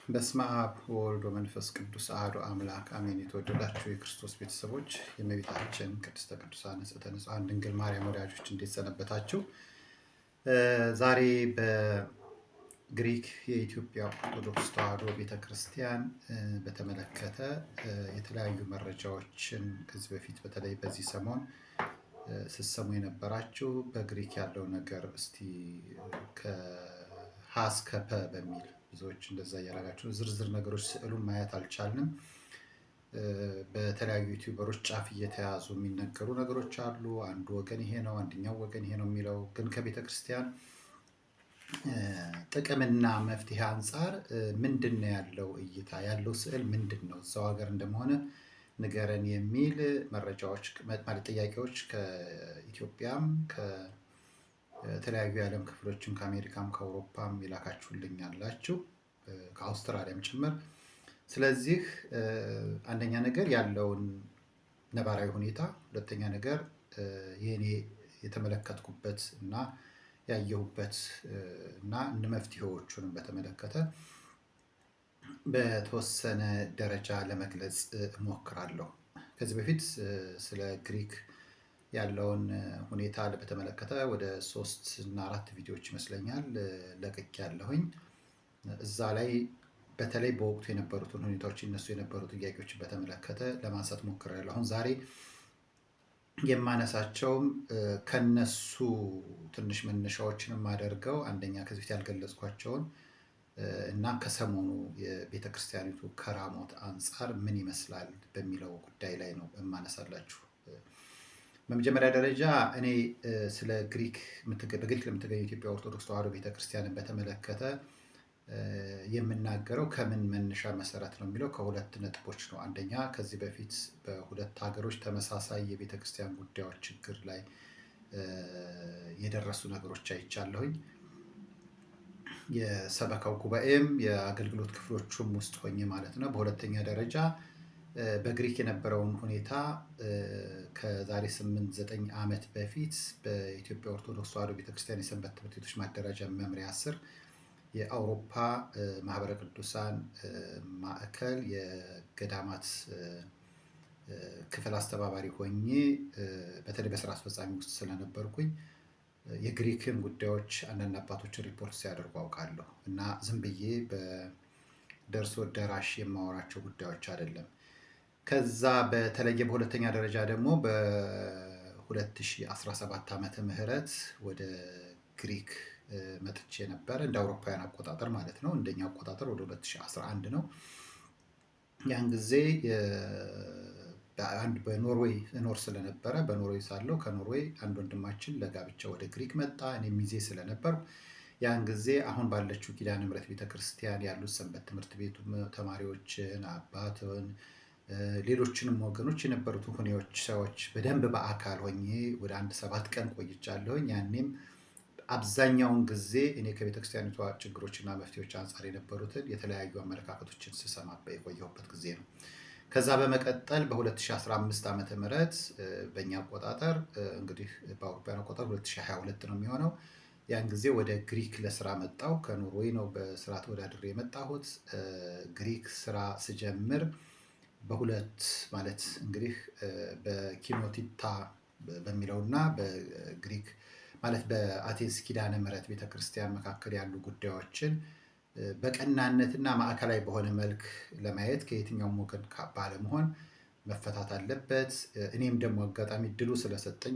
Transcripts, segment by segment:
በስመ አብ ወወልድ ወመንፈስ ቅዱስ አሐዱ አምላክ አሜን። የተወደዳችሁ የክርስቶስ ቤተሰቦች የእመቤታችን ቅድስተ ቅዱሳን ንጽሕተ ንጹሐን ድንግል ማርያም ወዳጆች እንዴት ሰነበታችሁ? ዛሬ በግሪክ የኢትዮጵያ ኦርቶዶክስ ተዋሕዶ ቤተክርስቲያን በተመለከተ የተለያዩ መረጃዎችን ከዚህ በፊት በተለይ በዚህ ሰሞን ስትሰሙ የነበራችሁ በግሪክ ያለው ነገር እስቲ ከሀ እስከ ፐ በሚል ብዙዎች እንደዛ እያደረጋችሁ ዝርዝር ነገሮች ስዕሉን ማየት አልቻልንም። በተለያዩ ዩቲዩበሮች ጫፍ እየተያዙ የሚነገሩ ነገሮች አሉ። አንዱ ወገን ይሄ ነው፣ አንደኛው ወገን ይሄ ነው የሚለው ግን ከቤተ ክርስቲያን ጥቅምና መፍትሄ አንጻር ምንድን ነው ያለው እይታ ያለው ስዕል ምንድን ነው? እዛው ሀገር እንደመሆነ ንገረን የሚል መረጃዎች ማለት ጥያቄዎች ከኢትዮጵያም ከተለያዩ የዓለም ክፍሎችም ከአሜሪካም ከአውሮፓም የላካችሁልኝ አላችሁ ከአውስትራሊያም ጭምር። ስለዚህ አንደኛ ነገር ያለውን ነባራዊ ሁኔታ፣ ሁለተኛ ነገር የኔ የተመለከትኩበት እና ያየሁበት እና መፍትሄዎቹንም በተመለከተ በተወሰነ ደረጃ ለመግለጽ እሞክራለሁ። ከዚህ በፊት ስለ ግሪክ ያለውን ሁኔታ በተመለከተ ወደ 3 እና 4 ቪዲዮዎች ይመስለኛል ለቅቄያለሁኝ። እዛ ላይ በተለይ በወቅቱ የነበሩትን ሁኔታዎች እነሱ የነበሩ ጥያቄዎችን በተመለከተ ለማንሳት ሞክሬያለሁ። አሁን ዛሬ የማነሳቸውም ከነሱ ትንሽ መነሻዎችን የማደርገው አንደኛ ከዚህ በፊት ያልገለጽኳቸውን እና ከሰሞኑ የቤተክርስቲያኒቱ ከራሞት አንጻር ምን ይመስላል በሚለው ጉዳይ ላይ ነው የማነሳላችሁ። በመጀመሪያ ደረጃ እኔ ስለ በግሪክ ለምትገኘው የኢትዮጵያ ኦርቶዶክስ ተዋሕዶ ቤተክርስቲያንን በተመለከተ የምናገረው ከምን መነሻ መሰረት ነው የሚለው ከሁለት ነጥቦች ነው። አንደኛ ከዚህ በፊት በሁለት ሀገሮች ተመሳሳይ የቤተክርስቲያን ጉዳዮች ችግር ላይ የደረሱ ነገሮች አይቻለሁኝ። የሰበካው ጉባኤም የአገልግሎት ክፍሎቹም ውስጥ ሆኜ ማለት ነው። በሁለተኛ ደረጃ በግሪክ የነበረውን ሁኔታ ከዛሬ 8-9 ዓመት በፊት በኢትዮጵያ ኦርቶዶክስ ተዋሕዶ ቤተክርስቲያን የሰንበት ትምህርት ቤቶች ማደራጃ መምሪያ ስር የአውሮፓ ማህበረ ቅዱሳን ማዕከል የገዳማት ክፍል አስተባባሪ ሆኜ በተለይ በስራ አስፈጻሚ ውስጥ ስለነበርኩኝ የግሪክን ጉዳዮች አንዳንድ አባቶችን ሪፖርት ሲያደርጉ አውቃለሁ እና ዝም ብዬ በደርሶ ደራሽ የማወራቸው ጉዳዮች አይደለም። ከዛ በተለየ በሁለተኛ ደረጃ ደግሞ በ2017 ዓመተ ምህረት ወደ ግሪክ መጥቼ ነበረ እንደ አውሮፓውያን አቆጣጠር ማለት ነው። እንደኛ አቆጣጠር ወደ 2011 ነው። ያን ጊዜ በኖርዌይ እኖር ስለነበረ በኖርዌይ ሳለሁ ከኖርዌይ አንድ ወንድማችን ለጋብቻ ወደ ግሪክ መጣ። እኔም ሚዜ ስለነበር ያን ጊዜ አሁን ባለችው ኪዳነ ምሕረት ቤተክርስቲያን ያሉት ሰንበት ትምህርት ቤቱ ተማሪዎችን አባትን ሌሎችንም ወገኖች የነበሩትን ሁኔዎች ሰዎች በደንብ በአካል ሆኜ ወደ 7 ቀን ቆይቻለሁኝ። ያኔም አብዛኛውን ጊዜ እኔ ከቤተክርስቲያኒቷ ችግሮችና መፍትሄዎች አንጻር የነበሩትን የተለያዩ አመለካከቶችን ስሰማ የቆየሁበት ጊዜ ነው። ከዛ በመቀጠል በ2015 ዓመተ ምህረት በእኛ አቆጣጠር እንግዲህ በአውሮፓውያን አቆጣጠር 2022 ነው የሚሆነው። ያን ጊዜ ወደ ግሪክ ለስራ መጣሁ። ከኖርዌይ ነው በስራ ተወዳድሬ የመጣሁት። ግሪክ ስራ ስጀምር በሁለት ማለት እንግዲህ በኪኖቲታ በሚለውና በግሪክ ማለት በአቴንስ ኪዳነ ምሕረት ቤተክርስቲያን መካከል ያሉ ጉዳዮችን በቀናነትና ማዕከላዊ በሆነ መልክ ለማየት ከየትኛውም ወገን ባለመሆን መፈታት አለበት። እኔም ደግሞ አጋጣሚ እድሉ ስለሰጠኝ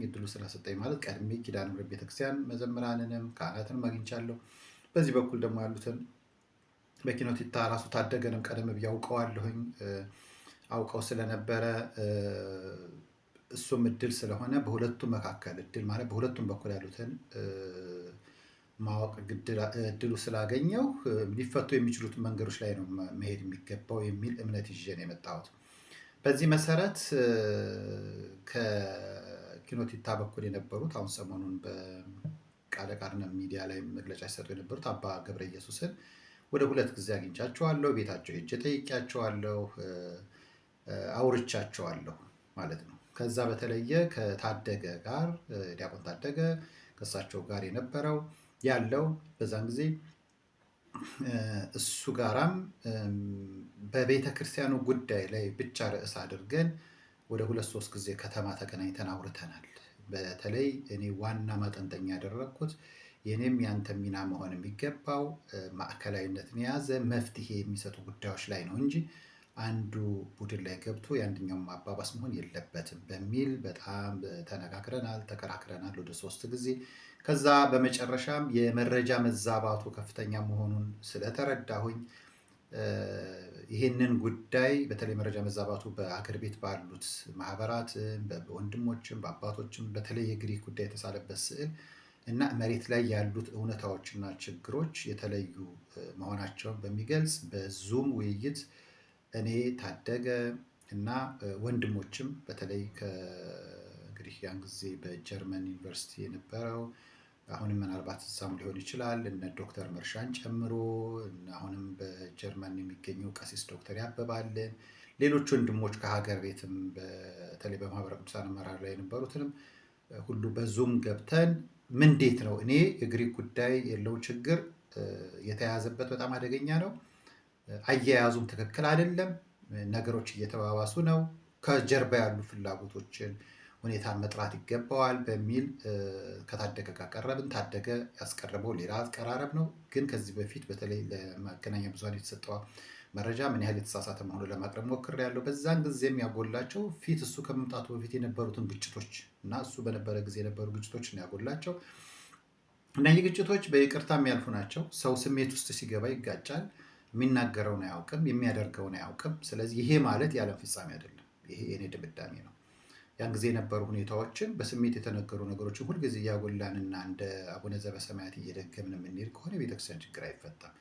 ማለት ቀድሜ ኪዳነ ምሕረት ቤተክርስቲያን መዘምራንንም ካህናትንም አግኝቻለሁ። በዚህ በኩል ደግሞ ያሉትን በኪኖቲታ ራሱ ታደገንም ቀደም ብዬ አውቀዋለሁኝ። አውቀው ስለነበረ እሱም እድል ስለሆነ በሁለቱም መካከል እድል ማለት በሁለቱም በኩል ያሉትን ማወቅ እድሉ ስላገኘው ሊፈቱ የሚችሉት መንገዶች ላይ ነው መሄድ የሚገባው የሚል እምነት ይዤ ነው የመጣሁት። በዚህ መሰረት ከኪኖቲታ በኩል የነበሩት አሁን ሰሞኑን በቃለ ቃርነት ሚዲያ ላይ መግለጫ ሲሰጡ የነበሩት አባ ገብረ ኢየሱስን ወደ 2 ጊዜ አግኝቻቸዋለሁ። ቤታቸው ሄጄ ጠይቄያቸዋለሁ፣ አውርቻቸዋለሁ ማለት ነው። ከዛ በተለየ ከታደገ ጋር ዲያቆን ታደገ ከእሳቸው ጋር የነበረው ያለው በዛን ጊዜ እሱ ጋራም በቤተ ክርስቲያኑ ጉዳይ ላይ ብቻ ርዕስ አድርገን ወደ 2-3 ጊዜ ከተማ ተገናኝተን አውርተናል። በተለይ እኔ ዋና ማጠንጠኛ ያደረግኩት የኔም ያንተ ሚና መሆን የሚገባው ማዕከላዊነትን የያዘ መፍትሄ የሚሰጡ ጉዳዮች ላይ ነው እንጂ አንዱ ቡድን ላይ ገብቶ የአንደኛውን ማባባስ መሆን የለበትም በሚል በጣም ተነጋግረናል፣ ተከራክረናል ወደ 3 ጊዜ። ከዛ በመጨረሻም የመረጃ መዛባቱ ከፍተኛ መሆኑን ስለተረዳሁኝ ይህንን ጉዳይ በተለይ መረጃ መዛባቱ በአገር ቤት ባሉት ማህበራትም በወንድሞችም በአባቶችም በተለይ የግሪክ ጉዳይ የተሳለበት ስዕል እና መሬት ላይ ያሉት እውነታዎችና ችግሮች የተለዩ መሆናቸውን በሚገልጽ በዙም ውይይት እኔ ታደገ እና ወንድሞችም በተለይ እንግዲህ ያን ጊዜ በጀርመን ዩኒቨርሲቲ የነበረው አሁንም ምናልባት እዛም ሊሆን ይችላል እነ ዶክተር መርሻን ጨምሮ አሁንም በጀርመን የሚገኘው ቀሲስ ዶክተር ያበባልን ሌሎች ወንድሞች ከሀገር ቤትም በተለይ በማህበረ ቅዱሳን አመራር ላይ የነበሩትንም ሁሉ በዙም ገብተን እንዴት ነው እኔ የግሪክ ጉዳይ የለው ችግር የተያዘበት በጣም አደገኛ ነው፣ አያያዙም ትክክል አይደለም፣ ነገሮች እየተባባሱ ነው፣ ከጀርባ ያሉ ፍላጎቶችን ሁኔታን መጥራት ይገባዋል በሚል ከታደገ ጋር ቀረብን። ታደገ ያስቀረበው ሌላ አቀራረብ ነው፣ ግን ከዚህ በፊት በተለይ ለመገናኛ ብዙሃን የተሰጠው መረጃ ምን ያህል የተሳሳተ መሆኑን ለማቅረብ ሞክሬያለሁ። በዛን ጊዜም ያጎላቸው ፊት እሱ ከመምጣቱ በፊት የነበሩትን ግጭቶች እና እሱ በነበረ ጊዜ የነበሩ ግጭቶች ነው ያጎላቸው። እነዚህ ግጭቶች በይቅርታ የሚያልፉ ናቸው። ሰው ስሜት ውስጥ ሲገባ ይጋጫል። የሚናገረውን አያውቅም፣ የሚያደርገውን አያውቅም። ስለዚህ ይሄ ማለት የዓለም ፍጻሜ አይደለም። ይሄ የኔ ድምዳሜ ነው። ያን ጊዜ የነበሩ ሁኔታዎችን በስሜት የተነገሩ ነገሮችን ሁልጊዜ እያጎላንና እንደ አቡነ ዘበሰማያት እየደገምን የምንሄድ ከሆነ የቤተክርስቲያን ችግር አይፈታም።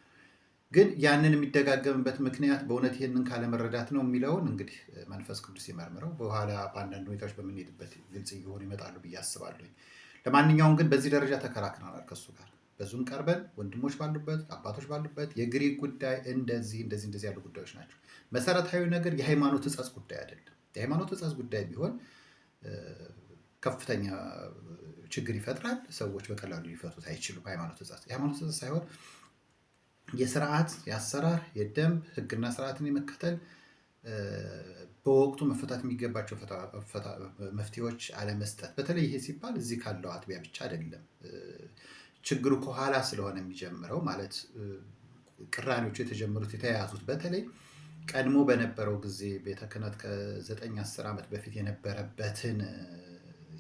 ግን ያንን የሚደጋገምበት ምክንያት በእውነት ይህንን ካለመረዳት ነው የሚለውን እንግዲህ መንፈስ ቅዱስ ይመርምረው። በኋላ በአንዳንድ ሁኔታዎች በምንሄድበት ግልጽ እየሆኑ ይመጣሉ ብዬ አስባለሁ። ለማንኛውም ግን በዚህ ደረጃ ተከራክረናል ከሱ ጋር በዙም ቀርበን ወንድሞች ባሉበት አባቶች ባሉበት የግሪክ ጉዳይ እንደዚህ ያሉ ጉዳዮች ናቸው። መሰረታዊ ነገር የሃይማኖት ሕጸጽ ጉዳይ አይደለም። የሃይማኖት ሕጸጽ ጉዳይ ቢሆን ከፍተኛ ችግር ይፈጥራል። ሰዎች በቀላሉ ሊፈቱት አይችሉም። የሃይማኖት ሕጸጽ ሳይሆን የስርዓት የአሰራር የደንብ ሕግና ስርዓትን የመከተል በወቅቱ መፈታት የሚገባቸው መፍትሄዎች አለመስጠት። በተለይ ይሄ ሲባል እዚህ ካለው አጥቢያ ብቻ አይደለም። ችግሩ ከኋላ ስለሆነ የሚጀምረው ማለት ቅራኔዎቹ የተጀመሩት የተያያዙት በተለይ ቀድሞ በነበረው ጊዜ ቤተ ክህነት ከ9-10 ዓመት በፊት የነበረበትን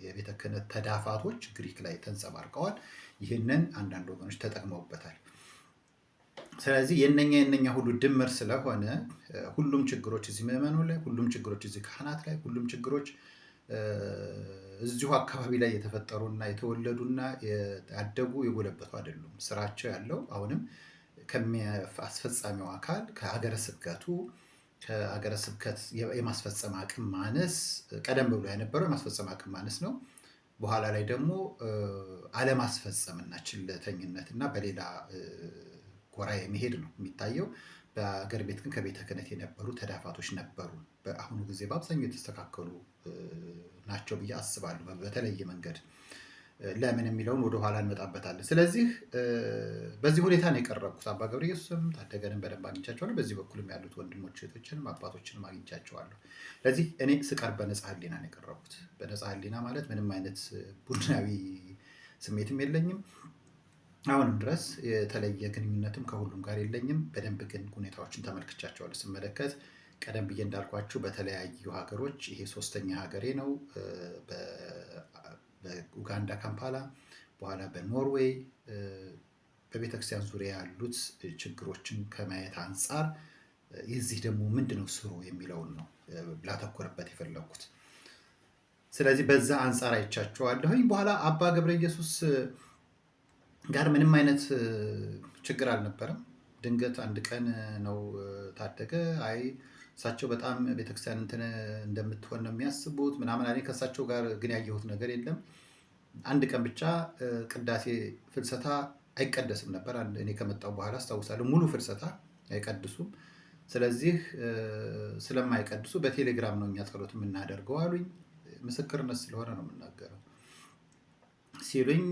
የቤተ ክህነት ተዳፋቶች ግሪክ ላይ ተንጸባርቀዋል። ይህንን አንዳንድ ወገኖች ተጠቅመውበታል። ስለዚህ የነኛ ሁሉ ድምር ስለሆነ ሁሉም ችግሮች እዚህ ምዕመኑ ላይ፣ ሁሉም ችግሮች እዚህ ካህናት ላይ፣ ሁሉም ችግሮች እዚሁ አካባቢ ላይ የተፈጠሩና የተወለዱና ያደጉ የጎለበቱ አይደሉም። ስራቸው ያለው አሁንም ከአስፈጻሚው አካል ከሀገረ ስብከቱ ከሀገረ ስብከት የማስፈጸም አቅም ማነስ፣ ቀደም ብሎ የነበረው የማስፈጸም አቅም ማነስ ነው። በኋላ ላይ ደግሞ አለማስፈጸምና ችለተኝነትና በሌላ ጎራ የመሄድ ነው የሚታየው። በሀገር ቤት ግን ከቤተ ክህነት የነበሩ ተዳፋቶች ነበሩ። በአሁኑ ጊዜ በአብዛኛው የተስተካከሉ ናቸው ብዬ አስባለሁ። በተለየ መንገድ ለምን የሚለውን ወደኋላ እንመጣበታለን። ስለዚህ በዚህ ሁኔታ ነው የቀረብኩት። አባ ገብረ ኢየሱስም ታደገንም በደንብ አግኝቻቸዋለሁ። በዚህ በኩልም ያሉት ወንድሞች እህቶችንም አባቶችንም አግኝቻቸዋለሁ። ስለዚህ እኔ ስቀርብ በነፃ ሕሊና ነው የቀረብኩት። በነፃ ሕሊና ማለት ምንም አይነት ቡድናዊ ስሜትም የለኝም። አሁንም ድረስ የተለየ ግንኙነትም ከሁሉም ጋር የለኝም። በደንብ ግን ሁኔታዎችን ተመልክቻቸዋለሁ። ስመለከት ቀደም ብዬ እንዳልኳችሁ በተለያዩ ሀገሮች ይሄ 3ኛ ሀገሬ ነው። በኡጋንዳ ካምፓላ፣ በኋላ በኖርዌይ በቤተክርስቲያን ዙሪያ ያሉት ችግሮችን ከማየት አንጻር የዚህ ደግሞ ምንድነው ስሩ የሚለውን ነው ላተኮርበት የፈለኩት። ስለዚህ በዛ አንጻር አይቻቸዋለሁኝ። በኋላ አባ ገብረ ኢየሱስ ጋር ምንም አይነት ችግር አልነበረም። ድንገት አንድ ቀን ነው ታደገ አይ እሳቸው በጣም ቤተክርስቲያን እንትን እንደምትሆን ነው የሚያስቡት ምናምን። እኔ ከእሳቸው ጋር ግን ያየሁት ነገር የለም። አንድ ቀን ብቻ ቅዳሴ ፍልሰታ አይቀደስም ነበር። እኔ ከመጣሁ በኋላ አስታውሳለሁ። ሙሉ ፍልሰታ አይቀድሱም። ስለዚህ ስለማይቀድሱ በቴሌግራም ነው እኛ ጸሎት የምናደርገው አሉኝ። ምስክርነት ስለሆነ ነው የምናገረው ሲሉኝ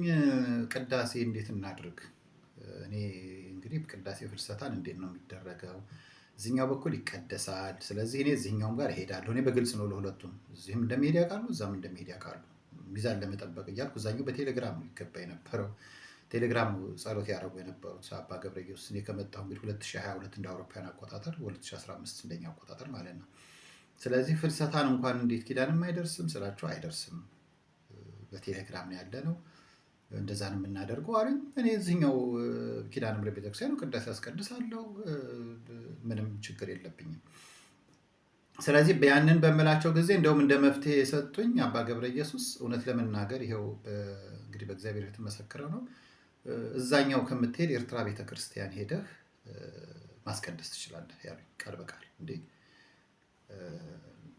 ቅዳሴ እንዴት እናድርግ እኔ እንግዲህ ቅዳሴ ፍልሰታን እንዴት ነው የሚደረገው? እዚህኛው በኩል ይቀደሳል። ስለዚህ እኔ እዚህኛውም ጋር እሄዳለሁ። እኔ በግልጽ ነው ለሁለቱም፣ እዚህም እንደሚሄድ ያውቃሉ፣ እዛም እንደሚሄድ ያውቃሉ። ሚዛን ለመጠበቅ እያልኩ እዛኛው በቴሌግራም ነው ይገባ የነበረው። ቴሌግራም ጸሎት ያደረጉ የነበሩት አባ ገብረ ኢየሱስ። እኔ ከመጣሁ እንግዲህ 2022 እንደ አውሮፓውያን አቆጣጠር 2015 እንደኛ አቆጣጠር ማለት ነው። ስለዚህ ፍልሰታን እንኳን እንዴት ኪዳንም አይደርስም ስላቸው አይደርስም፣ በቴሌግራም ነው ያለ ነው፣ እንደዛ ነው የምናደርገው አሉኝ። እኔ እዚህኛው ኪዳነ ምሕረት ቤተክርስቲያን ቅዳሴ ያስቀድሳለሁ፣ ምንም ችግር የለብኝም። ስለዚህ ያንን በምላቸው ጊዜ እንደውም እንደ መፍትሄ የሰጡኝ አባ ገብረ ኢየሱስ እውነት ለመናገር ይኸው እንግዲህ በእግዚአብሔር የተመሰከረ ነው፣ እዛኛው ከምትሄድ ኤርትራ ቤተክርስቲያን ሄደህ ማስቀደስ ትችላለህ ያሉኝ ቃል በቃል። እንዴ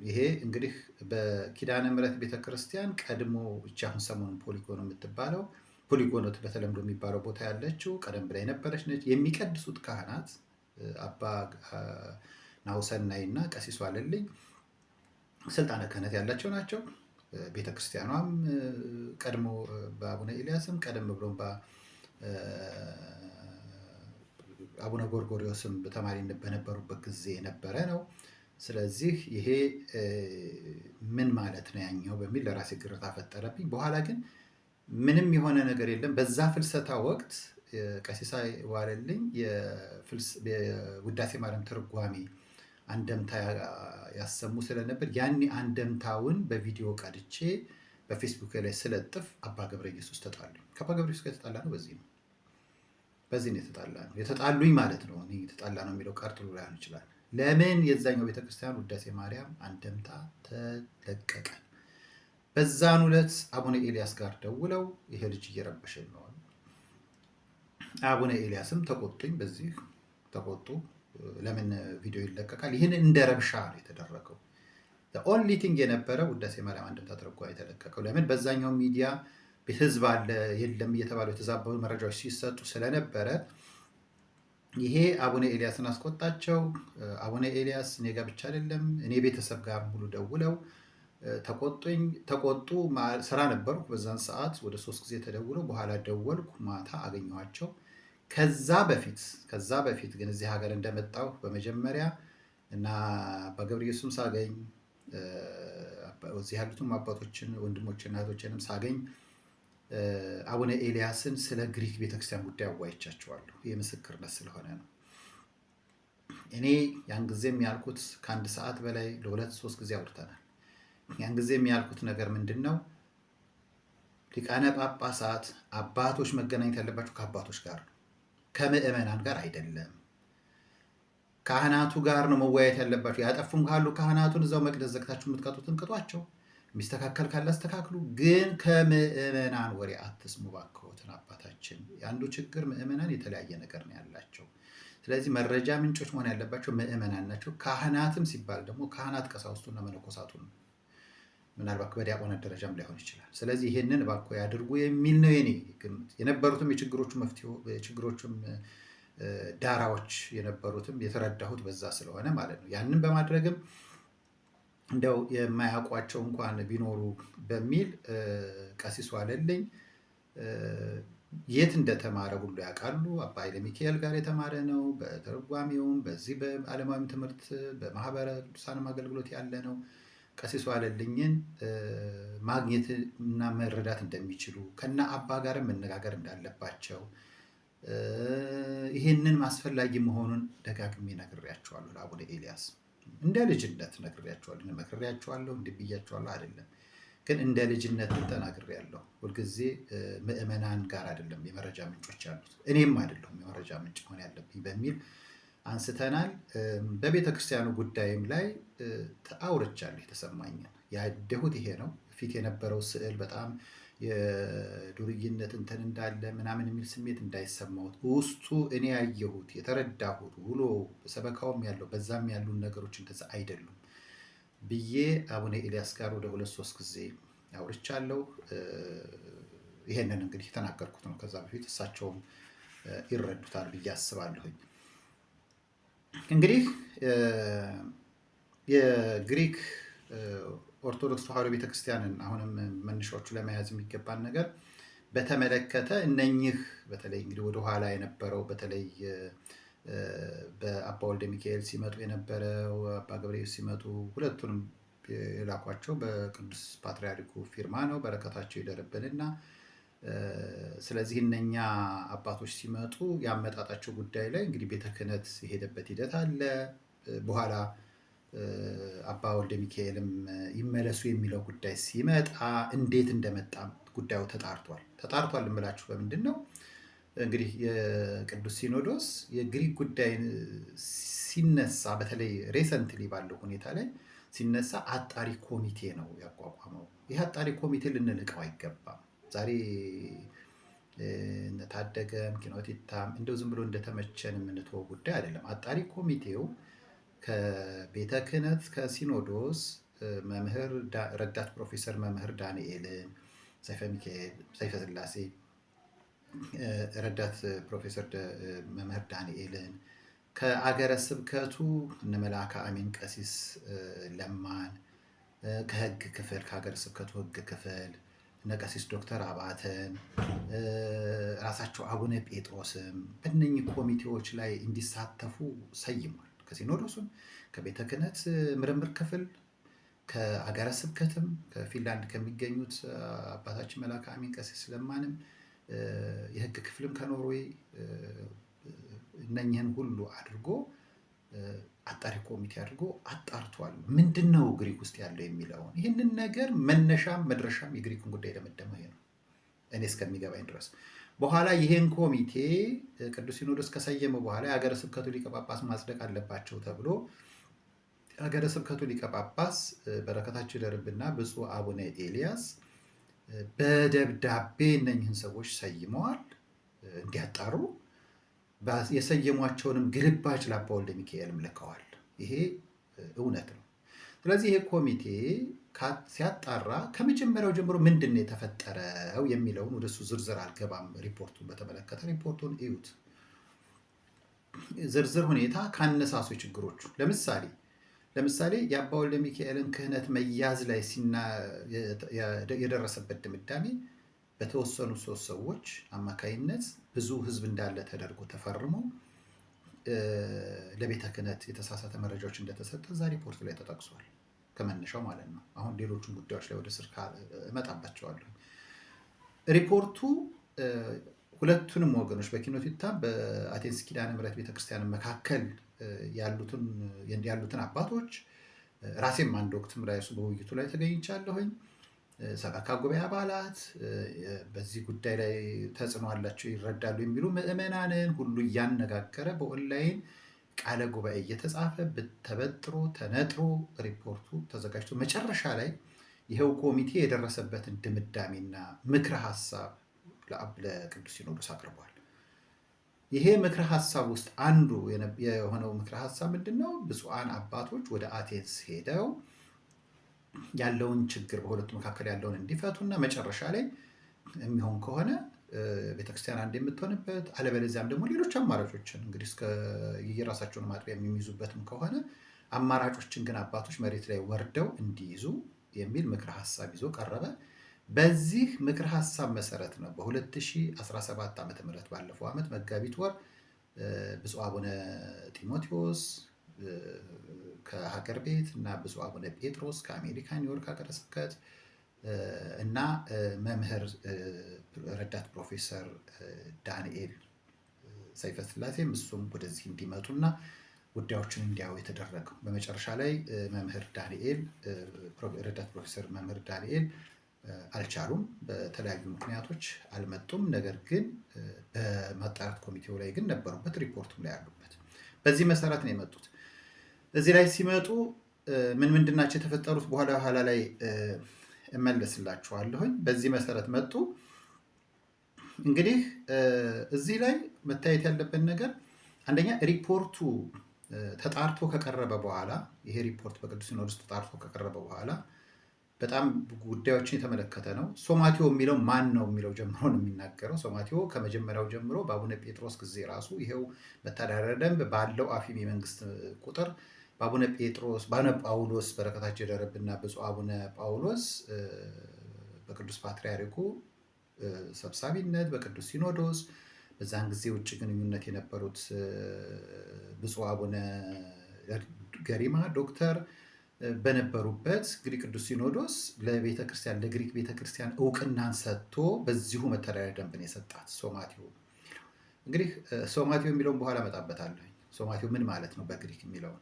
ይሄ እንግዲህ በኪዳነ ምሕረት ቤተክርስቲያን ቀድሞ እቺ አሁን ሰሞኑን ፖሊጎን የምትባለው ፖሊጎኖት በተለምዶ የሚባለው ቦታ ያለችው ቀደም ብላ የነበረች ነች። የሚቀድሱት ካህናት አባ ናሁሰናይ እና ቀሲስ ዋለልኝ ስልጣነ ክህነት ያላቸው ናቸው። ቤተክርስቲያኗም ቀድሞ በአቡነ ኤልያስም ቀደም ብሎም በአቡነ ጎርጎሪዎስም በተማሪነት በነበሩበት ጊዜ የነበረ ነው። ስለዚህ ይሄ ምን ማለት ነው ያኛው በሚል ለራሴ ግርታ ፈጠረብኝ። በኋላ ግን ምንም የሆነ ነገር የለም። በዛ ፍልሰታ ወቅት ቀሲስ ዋለልኝ የውዳሴ ማርያም ትርጓሜ አንደምታ ያሰሙ ስለነበር ያኔ አንደምታውን በቪዲዮ ቀድቼ በፌስቡክ ላይ ስለጥፍ አባ ገብረ ኢየሱስ ተጣሉኝ። ከአባ ገብረ ኢየሱስ ጋር የተጣላ ነው በዚህ ነው የተጣላ ነው። የተጣሉኝ ማለት ነው። እኔ የተጣላ ነው የሚለው ቀርጥሎ ላይሆን ይችላል። ለምን የዛኛው ቤተክርስቲያን ውዳሴ ማርያም አንደምታ ተለቀቀ። በዛን ዕለት አቡነ ኤልያስ ጋር ደውለው ይሄ ልጅ እየረበሸኝ ነው። አቡነ ኤልያስም ተቆጡኝ። በዚህ ተቆጡ። ለምን ቪዲዮ ይለቀቃል? ይህን እንደ ረብሻ ነው የተደረገው። ኦንሊ ቲንግ የነበረ ውዳሴ ማርያም አንድምታ ተረጓ የተለቀቀው ለምን በዛኛው ሚዲያ ህዝብ አለ የለም እየተባሉ የተዛበሩ መረጃዎች ሲሰጡ ስለነበረ ይሄ አቡነ ኤልያስን አስቆጣቸው። አቡነ ኤልያስ እኔ ጋር ብቻ አይደለም እኔ ቤተሰብ ጋር ሙሉ ደውለው ተቆጡ። ስራ ነበርኩ በዛን ሰዓት ወደ 3 ጊዜ ተደውለው በኋላ ደወልኩ፣ ማታ አገኘኋቸው። ከዛ በፊት ግን እዚህ ሀገር እንደመጣሁ በመጀመሪያ እና አባ ገብረ ኢየሱስም ሳገኝ እዚህ ያሉትም አባቶችን ወንድሞችና እህቶችንም ሳገኝ አቡነ ኤልያስን ስለ ግሪክ ቤተክርስቲያን ጉዳይ አዋይቻቸዋለሁ። ይህ ምስክርነት ስለሆነ ነው። እኔ ያን ጊዜም ያልኩት ከ1 ሰዓት በላይ ለ2-3 ጊዜ አውርተናል። ያን ጊዜም ያልኩት ነገር ምንድን ነው? ሊቃነ ጳጳሳት አባቶች መገናኘት ያለባቸው ከአባቶች ጋር ነው፣ ከምዕመናን ጋር አይደለም። ካህናቱ ጋር ነው መወያየት ያለባቸው። ያጠፉም ካሉ ካህናቱን እዛው መቅደስ ዘግታችሁ የምትቀጡትን ቅጧቸው፣ የሚስተካከል ካለ አስተካክሉ። ግን ከምዕመናን ወሬ አትስሙ ባክዎትን አባታችን። የአንዱ ችግር ምዕመናን የተለያየ ነገር ነው ያላቸው። ስለዚህ መረጃ ምንጮች መሆን ያለባቸው ምዕመናን ናቸው። ካህናትም ሲባል ደግሞ ካህናት ቀሳውስቱና መነኮሳቱ ነው። ምናልባት በዲያቆናት ደረጃም ላይሆን ይችላል። ስለዚህ ይህንን እባክዎ ያድርጉ የሚል ነው የኔ ግምት። የነበሩትም የችግሮቹ መፍትሄ የችግሮቹም ዳራዎች የነበሩትም የተረዳሁት በዛ ስለሆነ ማለት ነው። ያንን በማድረግም እንደው የማያውቋቸው እንኳን ቢኖሩ በሚል ቀሲስ ዋለልኝ የት እንደተማረ ሁሉ ያውቃሉ። አባ ኃይለ ሚካኤል ጋር የተማረ ነው። በተርጓሚውም በዚህ በዓለማዊም ትምህርት በማህበረ ቅዱሳንም አገልግሎት ያለ ነው። ቀሲስ ዋለልኝን ማግኘት እና መረዳት እንደሚችሉ ከና አባ ጋርም መነጋገር እንዳለባቸው ይህንን ማስፈላጊ መሆኑን ደጋግሜ ነግሬያቸዋለሁ። ለአቡነ ኤልያስ እንደ ልጅነት ነግሬያቸዋለሁ፣ መክሬያቸዋለሁ፣ እንዲህ ብያቸዋለሁ አይደለም፣ ግን እንደ ልጅነት ተናግሬያለሁ። ሁልጊዜ ምዕመናን ጋር አይደለም የመረጃ ምንጮች ያሉት፣ እኔም አይደለሁም የመረጃ ምንጭ መሆን ያለብኝ በሚል አንስተናል። በቤተ ክርስቲያኑ ጉዳይም ላይ አውርቻለሁ። የተሰማኝን ያደሁት ይሄ ነው። ፊት የነበረው ስዕል በጣም የዱርይነት እንትን እንዳለ ምናምን የሚል ስሜት እንዳይሰማሁት ውስጡ እኔ ያየሁት የተረዳሁት ውሎ ሰበካውም ያለው በዛም ያሉን ነገሮች እንደዛ አይደሉም ብዬ አቡነ ኤልያስ ጋር ወደ 2-3 ጊዜ አውርቻለሁ። ይሄንን እንግዲህ የተናገርኩት ነው። ከዛ በፊት እሳቸውም ይረዱታል ብዬ አስባለሁኝ። እንግዲህ የግሪክ ኦርቶዶክስ ተዋሕዶ ቤተክርስቲያንን አሁንም መነሻዎቹ ለመያዝ የሚገባን ነገር በተመለከተ እነኚህ በተለይ እንግዲህ ወደ ኋላ የነበረው በተለይ በአባ ወልደ ሚካኤል ሲመጡ የነበረው አባ ገብርኤል ሲመጡ ሁለቱንም የላኳቸው በቅዱስ ፓትርያርኩ ፊርማ ነው። በረከታቸው ይደርብንና ስለዚህ እነኛ አባቶች ሲመጡ ያመጣጣቸው ጉዳይ ላይ እንግዲህ ቤተ ክህነት የሄደበት ሂደት አለ። በኋላ አባ ወልደ ሚካኤልም ይመለሱ የሚለው ጉዳይ ሲመጣ እንዴት እንደመጣ ጉዳዩ ተጣርቷል እምላችሁ በምንድን ነው? እንግዲህ የቅዱስ ሲኖዶስ የግሪክ ጉዳይ ሲነሳ በተለይ ሬሰንትሊ ባለው ሁኔታ ላይ ሲነሳ አጣሪ ኮሚቴ ነው ያቋቋመው። ይህ አጣሪ ኮሚቴ ልንልቀው አይገባም። ዛሬ ታደገም ኪኖቲታም እንደው ዝም ብሎ እንደተመቸን የምንተወው ጉዳይ አይደለም። አጣሪ ኮሚቴው ከቤተ ክህነት ከሲኖዶስ መምህር ረዳት ፕሮፌሰር መምህር ዳንኤልን ሰይፈ ስላሴ ረዳት ፕሮፌሰር መምህር ዳንኤልን ከአገረ ስብከቱ እነ መልአከ አሚን ቀሲስ ለማን ከህግ ክፍል ከሀገረ ስብከቱ ህግ ክፍል እነ ቀሲስ ዶክተር አባተን ራሳቸው አቡነ ጴጥሮስም በእነኚህ ኮሚቴዎች ላይ እንዲሳተፉ ሰይሟል። ከሲኖዶሱም ከቤተ ክህነት ምርምር ክፍል ከአገረ ስብከትም ከፊንላንድ ከሚገኙት አባታችን መልአከ አሚን ቀሲስ ለማንም የህግ ክፍልም ከኖርዌይ እነኝህን ሁሉ አድርጎ አጣሪ ኮሚቴ አድርጎ አጣርቷል። ምንድነው ግሪክ ውስጥ ያለው የሚለውን ይህንን ነገር መነሻም መድረሻም የግሪክን ጉዳይ ደመደመው ይሄ ነው እኔ እስከሚገባኝ ድረስ። በኋላ ይሄን ኮሚቴ ቅዱስ ሲኖዶስ ከሰየመው በኋላ የሀገረ ስብከቱ ሊቀ ጳጳስ ማጽደቅ አለባቸው ተብሎ ሀገረ ስብከቱ ሊቀ ጳጳስ በረከታቸው ይደርብና ብፁዕ አቡነ ኤልያስ በደብዳቤ እነኝህን ሰዎች ሰይመዋል እንዲያጣሩ። የሰየሟቸውንም ግልባጭ ለአባ ወልደ ሚካኤልም ልከዋል። ይሄ እውነት ነው። ስለዚህ ይሄ ኮሚቴ ሲያጣራ ከመጀመሪያው ጀምሮ ምንድን ነው የተፈጠረው የሚለውን ወደሱ ዝርዝር አልገባም። ሪፖርቱን በተመለከተ ሪፖርቱን እዩት። ዝርዝር ሁኔታ ካነሳሱ ችግሮቹ ለምሳሌ የአባ ወልደ ሚካኤልን ክህነት መያዝ ላይ የደረሰበት ድምዳሜ በተወሰኑ 3 ሰዎች አማካይነት ብዙ ሕዝብ እንዳለ ተደርጎ ተፈርሞ ለቤተ ክህነት የተሳሳተ መረጃዎች እንደተሰጠ እዛ ሪፖርት ላይ ተጠቅሷል። ከመነሻው ማለት ነው። አሁን ሌሎቹን ጉዳዮች ላይ ወደ ስር እመጣባቸዋለሁ። ሪፖርቱ ሁለቱንም ወገኖች በኪኖቲታ በአቴንስ ኪዳነ ምሕረት ቤተክርስቲያን መካከል ያሉትን አባቶች ራሴም አንድ ወቅትም ራሱ በውይይቱ ላይ ተገኝቻለሁኝ። ሰበካ ጉባኤ አባላት በዚህ ጉዳይ ላይ ተጽዕኖ አላቸው ይረዳሉ የሚሉ ምዕመናንን ሁሉ እያነጋገረ በኦንላይን ቃለ ጉባኤ እየተጻፈ ተበጥሮ ተነጥሮ ሪፖርቱ ተዘጋጅቶ መጨረሻ ላይ ይኸው ኮሚቴ የደረሰበትን ድምዳሜና ምክረ ሀሳብ ለቅዱስ ሲኖዶስ አቅርቧል። ይሄ ምክረ ሀሳብ ውስጥ አንዱ የሆነው ምክረ ሀሳብ ምንድነው? ብፁዓን አባቶች ወደ አቴንስ ሄደው ያለውን ችግር በሁለቱ መካከል ያለውን እንዲፈቱና መጨረሻ ላይ የሚሆን ከሆነ ቤተክርስቲያን አንድ የምትሆንበት አለበለዚያም ደግሞ ሌሎች አማራጮችን እንግዲህ እስከ የራሳቸውን ማጥቢያ የሚይዙበትም ከሆነ አማራጮችን ግን አባቶች መሬት ላይ ወርደው እንዲይዙ የሚል ምክረ ሀሳብ ይዞ ቀረበ። በዚህ ምክረ ሀሳብ መሰረት ነው በ2017 ዓ.ም ባለፈው ዓመት መጋቢት ወር ብፁዕ አቡነ ጢሞቴዎስ ከሀገር ቤት እና ብፁዕ አቡነ ጴጥሮስ ከአሜሪካ ኒውዮርክ ሀገረ ስብከት እና መምህር ረዳት ፕሮፌሰር ዳንኤል ሰይፈ ስላሴም እሱም ወደዚህ እንዲመጡና ጉዳዮችን እንዲያዩ የተደረገው። በመጨረሻ ላይ መምህር ዳንኤል ረዳት ፕሮፌሰር መምህር ዳንኤል አልቻሉም፣ በተለያዩ ምክንያቶች አልመጡም። ነገር ግን በማጣራት ኮሚቴው ላይ ግን ነበሩበት፣ ሪፖርቱም ላይ ያሉበት። በዚህ መሰረት ነው የመጡት። እዚህ ላይ ሲመጡ ምንድን ናቸው የተፈጠሩት በኋላ ላይ እመለስላችኋለሁኝ። በዚህ መሰረት መጡ። እንግዲህ እዚህ ላይ መታየት ያለበት ነገር አንደኛ ሪፖርቱ ተጣርቶ ከቀረበ በኋላ ይሄ ሪፖርት በቅዱስ ሲኖዶስ ተጣርቶ ከቀረበ በኋላ በጣም ጉዳዮችን የተመለከተ ነው። ሶማቴዎ የሚለው ማን ነው የሚለው ጀምሮ ነው የሚናገረው። ሶማቴዎ ከመጀመሪያው ጀምሮ በአቡነ ጴጥሮስ ጊዜ ራሱ ይሄው መተዳደሪያ ደንብ ባለው አፊም የመንግስት ቁጥር በአቡነ ጴጥሮስ በአቡነ ጳውሎስ በረከታቸው ይደረብና ብፁዕ አቡነ ጳውሎስ በቅዱስ ፓትርያርኩ ሰብሳቢነት በቅዱስ ሲኖዶስ በዛን ጊዜ ውጭ ግንኙነት የነበሩት ብፁዕ አቡነ ገሪማ ዶክተር በነበሩበት እንግዲህ ቅዱስ ሲኖዶስ ለቤተክርስቲያን ለግሪክ ቤተክርስቲያን እውቅናን ሰጥቶ በዚሁ መተዳደሪያ ደንብን የሰጣት ሶማቲዮ። እንግዲህ ሶማቲዮ የሚለውን በኋላ እመጣበታለሁ። ሶማቲዮ ምን ማለት ነው በግሪክ የሚለውን።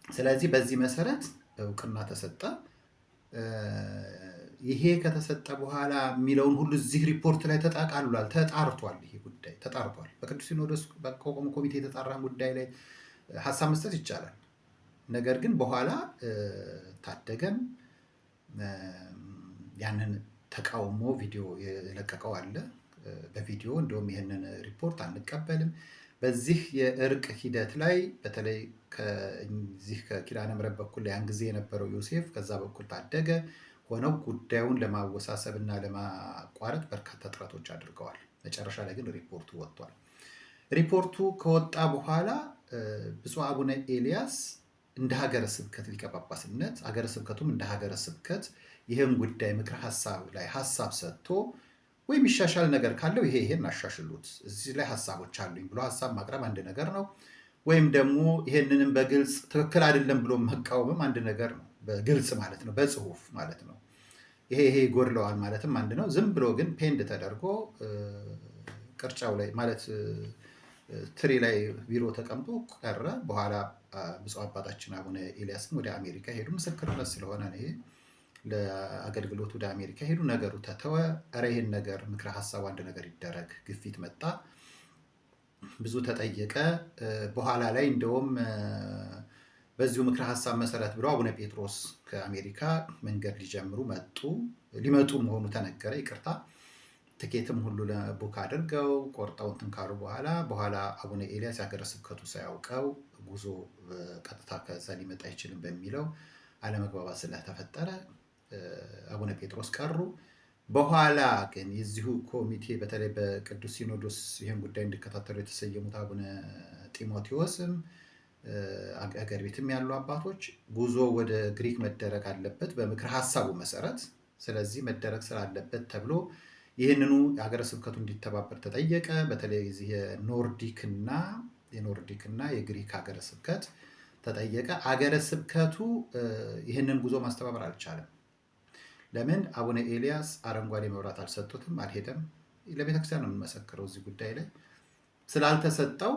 ስለዚህ በዚህ መሰረት እውቅና ተሰጠ። ይሄ ከተሰጠ በኋላ የሚለውን ሁሉ እዚህ ሪፖርት ላይ ተጠቃልሏል፣ ተጣርቷል። ይሄ ጉዳይ ተጣርቷል። በቅዱስ ሲኖዶስ በቋቋመ ኮሚቴ የተጣራን ጉዳይ ላይ ሀሳብ መስጠት ይቻላል። ነገር ግን በኋላ ታደገም ያንን ተቃውሞ ቪዲዮ የለቀቀው አለ። በቪዲዮ እንደውም ይህንን ሪፖርት አንቀበልም፣ በዚህ የእርቅ ሂደት ላይ በተለይ ከዚህ ከኪዳነ ምሕረት በኩል ያን ጊዜ የነበረው ዮሴፍ ከዛ በኩል ታደገ ሆነው ጉዳዩን ለማወሳሰብ እና ለማቋረጥ በርካታ ጥረቶች አድርገዋል። መጨረሻ ላይ ግን ሪፖርቱ ወጥቷል። ሪፖርቱ ከወጣ በኋላ ብፁዕ አቡነ ኤልያስ እንደ ሀገረ ስብከት ሊቀ ጳጳስነት ሀገረ ስብከቱም እንደ ሀገረ ስብከት ይህን ጉዳይ ምክረ ሀሳብ ላይ ሀሳብ ሰጥቶ ወይም ይሻሻል ነገር ካለው ይሄን አሻሽሉት፣ እዚህ ላይ ሀሳቦች አሉኝ ብሎ ሀሳብ ማቅረብ አንድ ነገር ነው። ወይም ደግሞ ይሄንንም በግልጽ ትክክል አይደለም ብሎ መቃወምም አንድ ነገር ነው። በግልጽ ማለት ነው፣ በጽሁፍ ማለት ነው። ይሄ ይጎድለዋል ማለትም አንድ ነው። ዝም ብሎ ግን ፔንድ ተደርጎ ቅርጫው ላይ ማለት ትሪ ላይ ቢሮ ተቀምጦ ቀረ። በኋላ ብፁዕ አባታችን አቡነ ኤልያስም ወደ አሜሪካ ሄዱ። ምስክርነት ስለሆነ ነው ይሄ። ለአገልግሎት ወደ አሜሪካ ሄዱ። ነገሩ ተተወ። ኧረ ይሄን ነገር ምክረ ሀሳቡ አንድ ነገር ይደረግ፣ ግፊት መጣ፣ ብዙ ተጠየቀ። በኋላ ላይ እንደውም በዚሁ ምክረ ሀሳብ መሰረት ብለው አቡነ ጴጥሮስ ከአሜሪካ መንገድ ሊጀምሩ ሊመጡ መሆኑ ተነገረ። ይቅርታ ትኬትም ሁሉ ቡክ አድርገው ቆርጠው እንትን ካሉ በኋላ አቡነ ኤልያስ የሀገረ ስብከቱ ሳያውቀው ጉዞ ቀጥታ ከዛ ሊመጣ አይችልም በሚለው አለመግባባት ስለተፈጠረ አቡነ ጴጥሮስ ቀሩ። በኋላ ግን የዚሁ ኮሚቴ በተለይ በቅዱስ ሲኖዶስ ይህን ጉዳይ እንዲከታተሉ የተሰየሙት አቡነ ጢሞቴዎስም አገር ቤትም ያሉ አባቶች ጉዞ ወደ ግሪክ መደረግ አለበት በምክር ሀሳቡ መሰረት፣ ስለዚህ መደረግ ስላለበት ተብሎ ይህንኑ የሀገረ ስብከቱ እንዲተባበር ተጠየቀ። በተለይ እዚህ የኖርዲክና የግሪክ ሀገረ ስብከት ተጠየቀ። ሀገረ ስብከቱ ይህንን ጉዞ ማስተባበር አልቻለም። ለምን? አቡነ ኤልያስ አረንጓዴ መብራት አልሰጡትም፣ አልሄደም። ለቤተክርስቲያን ነው የምንመሰክረው እዚህ ጉዳይ ላይ ስላልተሰጠው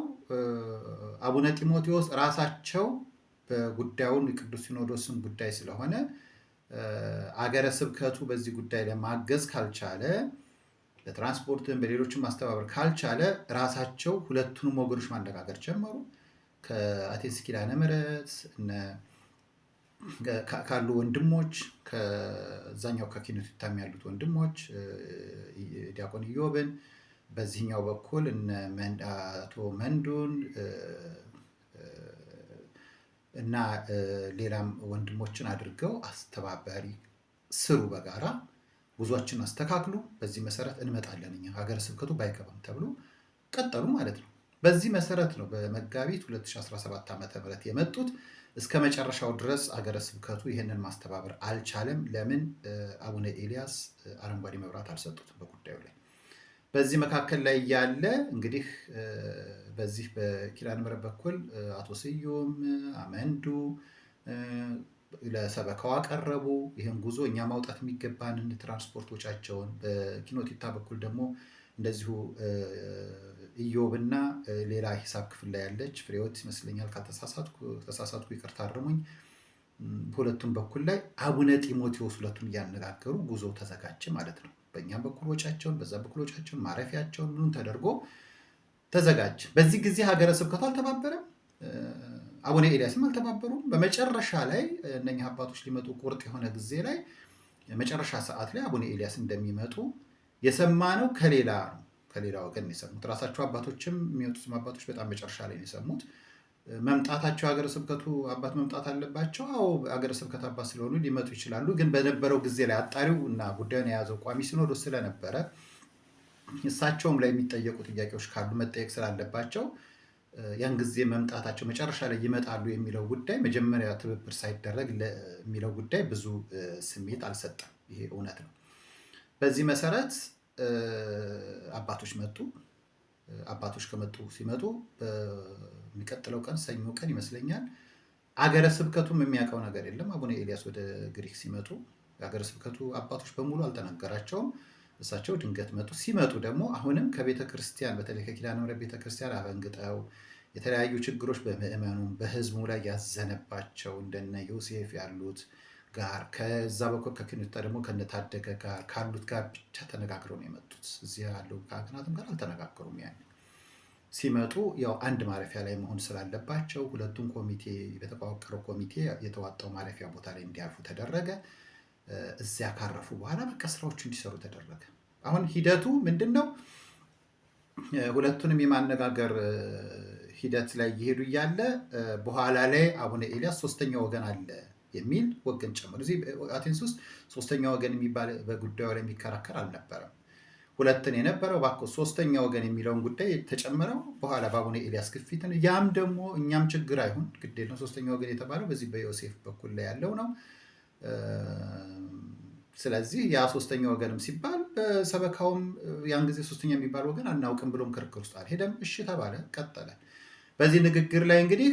አቡነ ጢሞቴዎስ ራሳቸው በጉዳዩን የቅዱስ ሲኖዶስን ጉዳይ ስለሆነ አገረ ስብከቱ በዚህ ጉዳይ ላይ ማገዝ ካልቻለ፣ በትራንስፖርትን በሌሎችም ማስተባበር ካልቻለ ራሳቸው ሁለቱንም ወገኖች ማነጋገር ጀመሩ። ከአቴንስ ኪዳነ ምሕረት ካሉ ወንድሞች፣ ከዛኛው ከኪነቱታም ያሉት ወንድሞች ዲያቆን ኢዮብን፣ በዚህኛው በኩል አቶ መንዱን እና ሌላም ወንድሞችን አድርገው አስተባባሪ ስሩ፣ በጋራ ጉዟችን አስተካክሉ፣ በዚህ መሰረት እንመጣለን እኛ ሀገረ ስብከቱ ባይገባም ተብሎ ቀጠሉ ማለት ነው። በዚህ መሰረት ነው በመጋቢት 2017 ዓ.ም የመጡት። እስከ መጨረሻው ድረስ ሀገረ ስብከቱ ይህንን ማስተባበር አልቻለም። ለምን? አቡነ ኤልያስ አረንጓዴ መብራት አልሰጡትም በጉዳዩ ላይ። በዚህ መካከል ላይ ያለ እንግዲህ በዚህ በኪዳነ ምሕረት በኩል አቶ ስዩም አመንዱ ለሰበካው አቀረቡ። ይህን ጉዞ እኛ ማውጣት የሚገባንን ትራንስፖርቶቻቸውን፣ በኪኖቲታ በኩል ደግሞ እንደዚሁ ኢዮብና ሌላ ሂሳብ ክፍል ላይ ያለች ፍሬዎት ይመስለኛል፣ ከተሳሳትኩ ይቅርታ አርሙኝ። ሁለቱም በኩል ላይ አቡነ ጢሞቴዎስ ሁለቱም እያነጋገሩ ጉዞ ተዘጋጀ ማለት ነው። በእኛም በኩል ወጫቸውን፣ በዛ በኩል ወጫቸውን፣ ማረፊያቸውን ምኑን ተደርጎ ተዘጋጀ። በዚህ ጊዜ ሀገረ ስብከቱ አልተባበረም፣ አቡነ ኤልያስም አልተባበሩም። በመጨረሻ ላይ እነኛ አባቶች ሊመጡ ቁርጥ የሆነ ጊዜ ላይ መጨረሻ ሰዓት ላይ አቡነ ኤልያስ እንደሚመጡ የሰማነው ከሌላ ወገን የሰሙት ራሳቸው አባቶችም የሚወጡትም አባቶች በጣም መጨረሻ ላይ የሰሙት መምጣታቸው ሀገረ ስብከቱ አባት መምጣት አለባቸው። አዎ ሀገረ ስብከት አባት ስለሆኑ ሊመጡ ይችላሉ። ግን በነበረው ጊዜ ላይ አጣሪው እና ጉዳዩን የያዘው ቋሚ ሲኖዶስ ስለነበረ እሳቸውም ላይ የሚጠየቁ ጥያቄዎች ካሉ መጠየቅ ስላለባቸው ያን ጊዜ መምጣታቸው መጨረሻ ላይ ይመጣሉ የሚለው ጉዳይ መጀመሪያ ትብብር ሳይደረግ የሚለው ጉዳይ ብዙ ስሜት አልሰጠም። ይሄ እውነት ነው። በዚህ መሰረት አባቶች መጡ። አባቶች ሲመጡ በሚቀጥለው ቀን ሰኞ ቀን ይመስለኛል አገረ ስብከቱም የሚያውቀው ነገር የለም። አቡነ ኤልያስ ወደ ግሪክ ሲመጡ የአገረ ስብከቱ አባቶች በሙሉ አልተነገራቸውም። እሳቸው ድንገት መጡ። ሲመጡ ደግሞ አሁንም ከቤተ ክርስቲያን በተለይ ከኪዳነ ምሕረት ቤተ ክርስቲያን አፈንግጠው የተለያዩ ችግሮች በምዕመኑ በሕዝቡ ላይ ያዘነባቸው እንደነ ዮሴፍ ያሉት ጋር ከዛ በኩል ከክንታ ደግሞ ከነታደገ ጋር ካሉት ጋር ብቻ ተነጋግረው ነው የመጡት። እዚህ ያለው ካህናትም ጋር አልተነጋገሩም። ያን ሲመጡ ያው አንድ ማረፊያ ላይ መሆን ስላለባቸው ሁለቱም ኮሚቴ በተቋቀረው ኮሚቴ የተዋጣው ማረፊያ ቦታ ላይ እንዲያርፉ ተደረገ። እዚያ ካረፉ በኋላ በቃ ስራዎቹ እንዲሰሩ ተደረገ። አሁን ሂደቱ ምንድን ነው? ሁለቱንም የማነጋገር ሂደት ላይ እየሄዱ እያለ በኋላ ላይ አቡነ ኤልያስ ሶስተኛ ወገን አለ የሚል ወገን ጨመሩ። እዚህ አቴንስ ውስጥ ሶስተኛ ወገን የሚባል በጉዳዩ ላይ የሚከራከር አልነበረም። ሁለትን የነበረው እባክዎ ሶስተኛ ወገን የሚለውን ጉዳይ የተጨመረው በኋላ በአቡነ ኤልያስ ግፊት ነው። ያም ደግሞ እኛም ችግር አይሁን ግድ የለም። ሶስተኛ ወገን የተባለው በዚህ በዮሴፍ በኩል ላይ ያለው ነው። ስለዚህ ያ ሶስተኛ ወገንም ሲባል በሰበካውም ያን ጊዜ ሶስተኛ የሚባል ወገን አናውቅም ብሎም ክርክር ውስጥ አልሄደም። እሺ ተባለ፣ ቀጠለ። በዚህ ንግግር ላይ እንግዲህ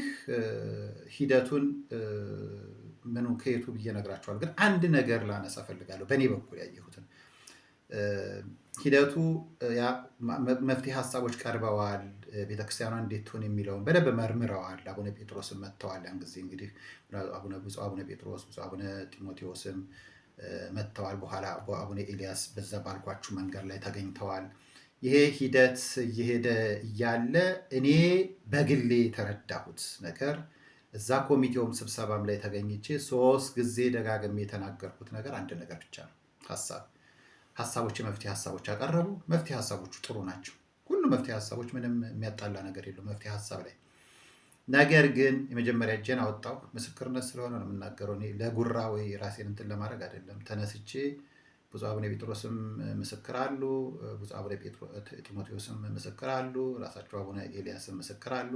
ሂደቱን ምኑ ከየቱ ብዬ ነግራቸዋል። ግን አንድ ነገር ላነሳ ፈልጋለሁ። በእኔ በኩል ያየሁትን ሂደቱ መፍትሄ ሀሳቦች ቀርበዋል። ቤተክርስቲያኗ እንዴት ትሆን የሚለውን በደንብ መርምረዋል። አቡነ ጴጥሮስም መጥተዋል። ያን ጊዜ እንግዲህ ብፁዕ አቡነ ጴጥሮስ ብፁዕ አቡነ ጢሞቴዎስም መጥተዋል። በኋላ አቡነ ኤልያስ በዛ ባልኳችሁ መንገድ ላይ ተገኝተዋል። ይሄ ሂደት እየሄደ እያለ እኔ በግሌ የተረዳሁት ነገር እዛ ኮሚቴውም ስብሰባም ላይ ተገኝቼ 3 ጊዜ ደጋግሜ የተናገርኩት ነገር አንድ ነገር ብቻ ነው። ሀሳቦች የመፍትሄ ሀሳቦች ያቀረቡ መፍትሄ ሀሳቦቹ ጥሩ ናቸው። ሁሉ መፍትሄ ሀሳቦች ምንም የሚያጣላ ነገር የለው መፍትሄ ሀሳብ ላይ። ነገር ግን የመጀመሪያ እጄን አወጣው ምስክርነት ስለሆነ ነው የምናገረው። እኔ ለጉራ ወይ ራሴን እንትን ለማድረግ አይደለም። ተነስቼ ብፁዕ አቡነ ጴጥሮስም ምስክር አሉ፣ ብፁዕ አቡነ ጢሞቴዎስም ምስክር አሉ፣ ራሳቸው አቡነ ኤልያስም ምስክር አሉ።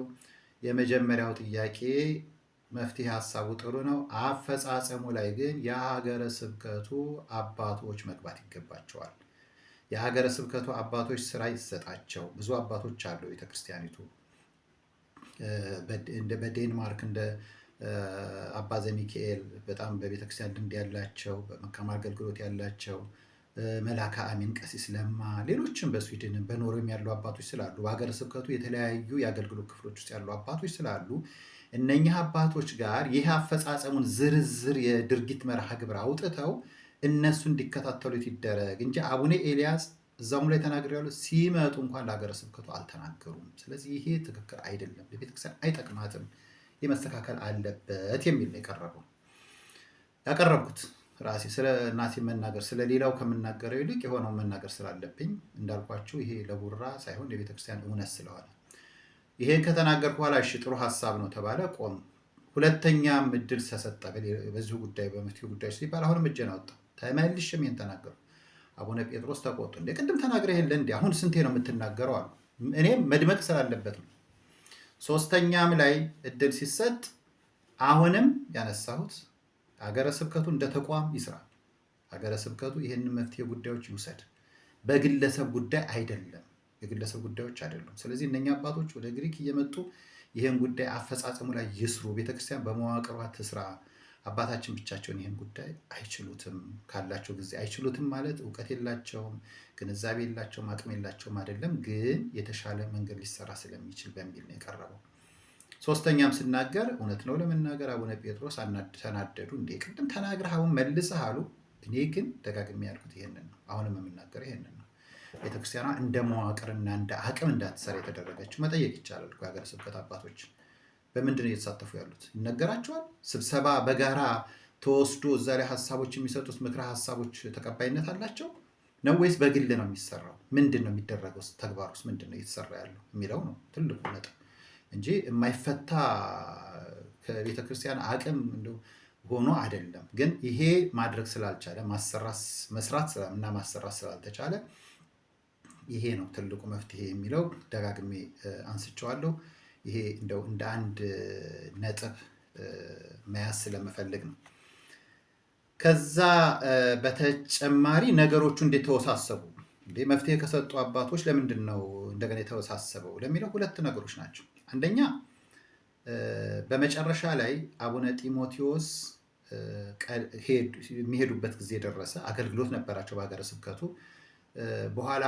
የመጀመሪያው ጥያቄ መፍትሄ ሀሳቡ ጥሩ ነው። አፈጻጸሙ ላይ ግን የሀገረ ስብከቱ አባቶች መግባት ይገባቸዋል። የሀገረ ስብከቱ አባቶች ስራ ይሰጣቸው። ብዙ አባቶች አሉ ቤተክርስቲያኒቱ። በዴንማርክ እንደ አባ ዘሚካኤል በጣም በቤተክርስቲያን ልምድ ያላቸው፣ በመካም አገልግሎት ያላቸው፣ መላካ አሚን ቀሲስ ለማ፣ ሌሎችም በስዊድንም በኖርዌይም ያሉ አባቶች ስላሉ፣ በሀገረ ስብከቱ የተለያዩ የአገልግሎት ክፍሎች ውስጥ ያሉ አባቶች ስላሉ እነኚህ አባቶች ጋር ይህ አፈጻጸሙን ዝርዝር የድርጊት መርሃ ግብር አውጥተው እነሱ እንዲከታተሉት ይደረግ እንጂ አቡነ ኤልያስ እዛውም ላይ ተናግሬያለሁ፣ ሲመጡ እንኳን ለሀገረ ስብከቱ አልተናገሩም። ስለዚህ ይሄ ትክክል አይደለም፣ ለቤተክርስቲያን አይጠቅማትም፣ የመስተካከል አለበት የሚል ነው ያቀረብኩት። ራሴ ስለ እናቴ መናገር ስለሌላው ከምናገረው ይልቅ የሆነውን መናገር ስላለብኝ እንዳልኳችሁ ይሄ ለቡራ ሳይሆን የቤተክርስቲያን እውነት ስለሆነ ይሄን ከተናገርኩ በኋላ እሺ ጥሩ ሀሳብ ነው ተባለ፣ ቆም። ሁለተኛም እድል ተሰጠ በዚሁ ጉዳይ በመፍትሄ ጉዳዮች ሲባል አሁንም እጄን አወጣሁ። ተመልሼም ይሄን ተናገርኩ። አቡነ ጴጥሮስ ተቆጡ። እንደ ቅድም ተናግረህ የለ እንዲ አሁን ስንቴ ነው የምትናገረው አሉ። እኔም መድመቅ ስላለበት ነው። ሶስተኛም ላይ እድል ሲሰጥ አሁንም ያነሳሁት ሀገረ ስብከቱ እንደ ተቋም ይስራ። ሀገረ ስብከቱ ይህንን መፍትሄ ጉዳዮች ይውሰድ። በግለሰብ ጉዳይ አይደለም፣ የግለሰብ ጉዳዮች አይደሉም። ስለዚህ እነኛ አባቶች ወደ ግሪክ እየመጡ ይህን ጉዳይ አፈጻጸሙ ላይ ይስሩ። ቤተክርስቲያን በመዋቅሯ ትስራ። አባታችን ብቻቸውን ይህን ጉዳይ አይችሉትም። ካላቸው ጊዜ አይችሉትም ማለት እውቀት የላቸውም፣ ግንዛቤ የላቸውም፣ አቅም የላቸውም አይደለም፣ ግን የተሻለ መንገድ ሊሰራ ስለሚችል በሚል ነው የቀረበው። ሶስተኛም ስናገር እውነት ነው ለመናገር አቡነ ጴጥሮስ ተናደዱ። እንዴ ቅድም ተናግረህ አሁን መልሰህ አሉ። እኔ ግን ደጋግሜ ያልኩት ይሄንን ነው። አሁንም የምናገረው ይሄንን ነው። ቤተክርስቲያኗ እንደ መዋቅርና እንደ አቅም እንዳትሰራ የተደረገችው መጠየቅ ይቻላል። የሀገረ ስብከት አባቶች በምንድን ነው እየተሳተፉ ያሉት? ይነገራቸዋል። ስብሰባ በጋራ ተወስዶ እዛ ላይ ሀሳቦች የሚሰጡት ምክረ ሀሳቦች ተቀባይነት አላቸው ነው ወይስ በግል ነው የሚሰራው? ምንድን ነው የሚደረገው? ተግባር ውስጥ ምንድን ነው እየተሰራ ያለው የሚለው ነው ትልቁ ነጥብ እንጂ የማይፈታ ከቤተክርስቲያን አቅም ሆኖ አይደለም። ግን ይሄ ማድረግ ስላልቻለ መስራት እና ማሰራት ስላልተቻለ ይሄ ነው ትልቁ መፍትሄ የሚለው ደጋግሜ አንስቼዋለሁ። ይሄ እንደው እንደ አንድ ነጥብ መያዝ ስለምፈልግ ነው። ከዛ በተጨማሪ ነገሮቹ እንዴት ተወሳሰቡ? መፍትሄ ከሰጡ አባቶች ለምንድን ነው እንደገና የተወሳሰበው ለሚለው ሁለት ነገሮች ናቸው። አንደኛ በመጨረሻ ላይ አቡነ ጢሞቴዎስ የሚሄዱበት ጊዜ ደረሰ። አገልግሎት ነበራቸው በሀገረ ስብከቱ። በኋላ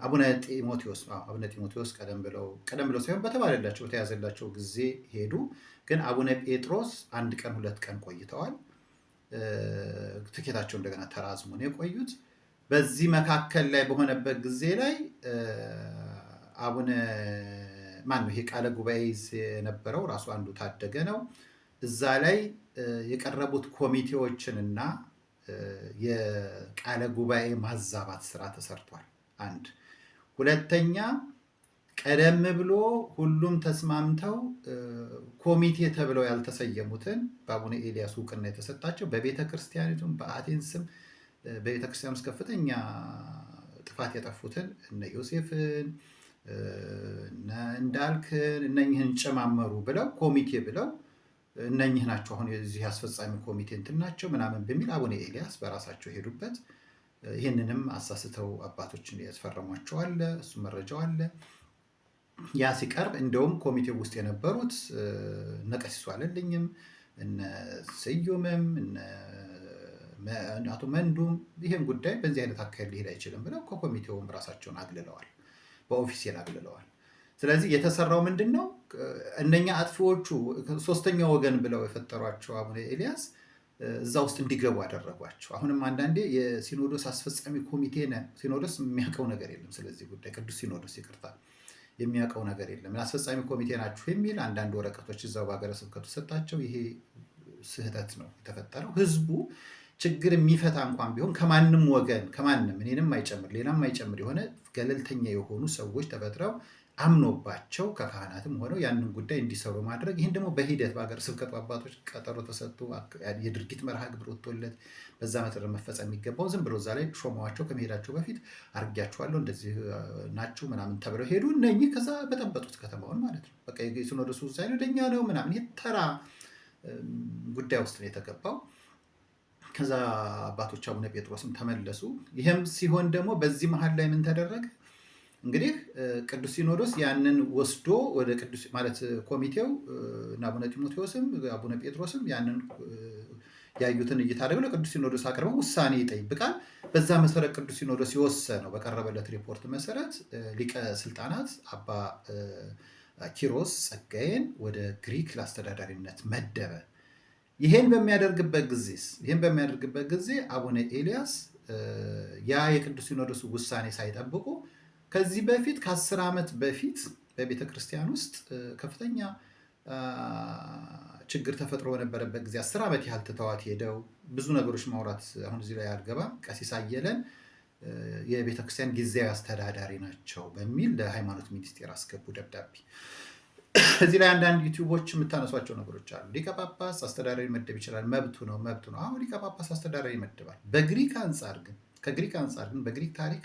አቡነ ጢሞቴዎስ ቀደም ብለው ሳይሆን በተባለላቸው በተያዘላቸው ጊዜ ሄዱ። ግን አቡነ ጴጥሮስ 1 ቀን 2 ቀን ቆይተዋል። ትኬታቸው እንደገና ተራዝሞ ነው የቆዩት። በዚህ መካከል ላይ በሆነበት ጊዜ ላይ አቡነ ይሄ ቃለ ጉባኤ የነበረው ራሱ አንዱ ታደገ ነው። እዛ ላይ የቀረቡት ኮሚቴዎችንና የቃለ ጉባኤ ማዛባት ስራ ተሰርቷል። አንድ ሁለተኛ ቀደም ብሎ ሁሉም ተስማምተው ኮሚቴ ተብለው ያልተሰየሙትን በአቡነ ኤልያስ እውቅና የተሰጣቸው በቤተ ክርስቲያኒቱም በአቴንስም በቤተ ክርስቲያን ውስጥ ከፍተኛ ጥፋት የጠፉትን እነ ዮሴፍን እነ እንዳልክን እነኝህን ጨማመሩ ብለው ኮሚቴ ብለው እነኝህ ናቸው አሁን የዚህ አስፈጻሚ ኮሚቴ እንትን ናቸው ምናምን በሚል አቡነ ኤልያስ በራሳቸው ሄዱበት። ይህንንም አሳስተው አባቶችን ያስፈረሟቸው አለ። እሱ መረጃው አለ። ያ ሲቀርብ እንደውም ኮሚቴው ውስጥ የነበሩት እነ ቀሲሱ አለልኝም እነ ስዩምም አቶ መንዱም ይህን ጉዳይ በዚህ አይነት አካሄድ ሊሄድ አይችልም ብለው ከኮሚቴውም ራሳቸውን አግልለዋል፣ በኦፊሴል አግልለዋል። ስለዚህ የተሰራው ምንድን ነው? እነኛ አጥፊዎቹ ሶስተኛ ወገን ብለው የፈጠሯቸው አቡነ ኤልያስ እዛ ውስጥ እንዲገቡ አደረጓቸው። አሁንም አንዳንዴ የሲኖዶስ አስፈጻሚ ኮሚቴ ሲኖዶስ የሚያውቀው ነገር የለም ስለዚህ ጉዳይ፣ ቅዱስ ሲኖዶስ ይቅርታ የሚያውቀው ነገር የለም። አስፈጻሚ ኮሚቴ ናችሁ የሚል አንዳንድ ወረቀቶች እዛው በሀገረ ስብከቱ ሰጣቸው። ይሄ ስህተት ነው የተፈጠረው። ህዝቡ ችግር የሚፈታ እንኳን ቢሆን ከማንም ወገን ከማንም እኔንም አይጨምር ሌላም አይጨምር የሆነ ገለልተኛ የሆኑ ሰዎች ተፈጥረው አምኖባቸው ከካህናትም ሆነው ያንን ጉዳይ እንዲሰሩ ማድረግ። ይህን ደግሞ በሂደት በሀገረ ስብከቱ አባቶች ቀጠሮ ተሰጥቶ የድርጊት መርሃ ግብር ወጥቶለት በዛ መሰረት መፈጸም የሚገባው ዝም ብሎ እዛ ላይ ሾመዋቸው ከመሄዳቸው በፊት አርጊያቸዋለሁ እንደዚህ ናችሁ ምናምን ተብለው ሄዱ። እነኚህ ከዛ በጠበጡት ከተማውን ማለት ነው። በቃ የሲኖዶሱ ውሳኔ ወደኛ ነው ምናምን ይህ ተራ ጉዳይ ውስጥ ነው የተገባው። ከዛ አባቶች አቡነ ጴጥሮስም ተመለሱ። ይህም ሲሆን ደግሞ በዚህ መሀል ላይ ምን ተደረገ? እንግዲህ ቅዱስ ሲኖዶስ ያንን ወስዶ ወደ ቅዱስ ማለት ኮሚቴው እና አቡነ ጢሞቴዎስም አቡነ ጴጥሮስም ያንን ያዩትን እይታ ደግሞ ለቅዱስ ሲኖዶስ አቅርበው ውሳኔ ይጠይቃል። በዛ መሰረት ቅዱስ ሲኖዶስ የወሰነው በቀረበለት ሪፖርት መሰረት ሊቀ ስልጣናት አባ ኪሮስ ጸጋዬን ወደ ግሪክ ለአስተዳዳሪነት መደበ። ይሄን በሚያደርግበት ጊዜ አቡነ ኤልያስ ያ የቅዱስ ሲኖዶስ ውሳኔ ሳይጠብቁ ከዚህ በፊት ከ10 ዓመት በፊት በቤተ ክርስቲያን ውስጥ ከፍተኛ ችግር ተፈጥሮ በነበረበት ጊዜ 10 ዓመት ያህል ትተዋት ሄደው ብዙ ነገሮች ማውራት አሁን እዚህ ላይ አልገባም። ቀሲስ አየለን የቤተ ክርስቲያን ጊዜያዊ አስተዳዳሪ ናቸው በሚል ለሃይማኖት ሚኒስቴር አስገቡ ደብዳቤ። እዚህ ላይ አንዳንድ ዩቲዩቦች የምታነሷቸው ነገሮች አሉ። ሊቀ ጳጳስ አስተዳዳሪ መደብ ይችላል፣ መብቱ ነው። አሁን ሊቀ ጳጳስ አስተዳዳሪ ይመደባል። ከግሪክ አንጻር ግን በግሪክ ታሪክ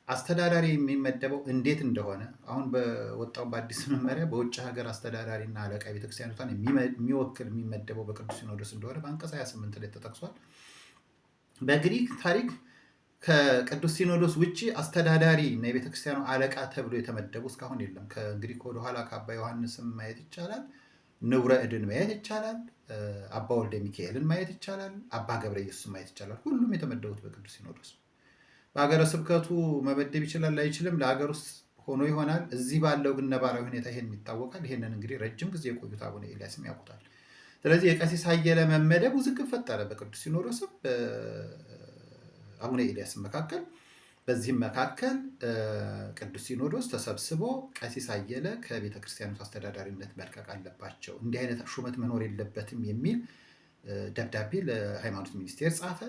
አስተዳዳሪ የሚመደበው እንዴት እንደሆነ አሁን በወጣው በአዲስ መመሪያ በውጭ ሀገር አስተዳዳሪ እና አለቃ ቤተክርስቲያኗን የሚወክል የሚመደበው በቅዱስ ሲኖዶስ እንደሆነ በአንቀጽ 28 ላይ ተጠቅሷል። በግሪክ ታሪክ ከቅዱስ ሲኖዶስ ውጭ አስተዳዳሪ እና የቤተክርስቲያኑ አለቃ ተብሎ የተመደቡ እስካሁን የለም። ከእንግዲህ ወደኋላ ከአባ ዮሐንስም ማየት ይቻላል፣ ንቡረ እድን ማየት ይቻላል፣ አባ ወልደ ሚካኤልን ማየት ይቻላል፣ አባ ገብረ ኢየሱስ ማየት ይቻላል። ሁሉም የተመደቡት በቅዱስ ሲኖዶስ። በሀገረ ስብከቱ መመደብ ይችላል አይችልም፣ ለሀገር ውስጥ ሆኖ ይሆናል። እዚህ ባለው ግን ነባራዊ ሁኔታ ይሄን ይታወቃል። ይሄንን እንግዲህ ረጅም ጊዜ የቆዩት አቡነ ኤልያስም ያውቁታል። ስለዚህ የቀሲስ አየለ መመደብ ውዝግብ ፈጠረ በቅዱስ ሲኖዶስም በአቡነ ኤልያስም መካከል። በዚህም መካከል ቅዱስ ሲኖዶስ ተሰብስቦ ቀሲስ አየለ ከቤተ ክርስቲያኑ አስተዳዳሪነት መልቀቅ አለባቸው፣ እንዲህ አይነት ሹመት መኖር የለበትም የሚል ደብዳቤ ለሃይማኖት ሚኒስቴር ጻፈ።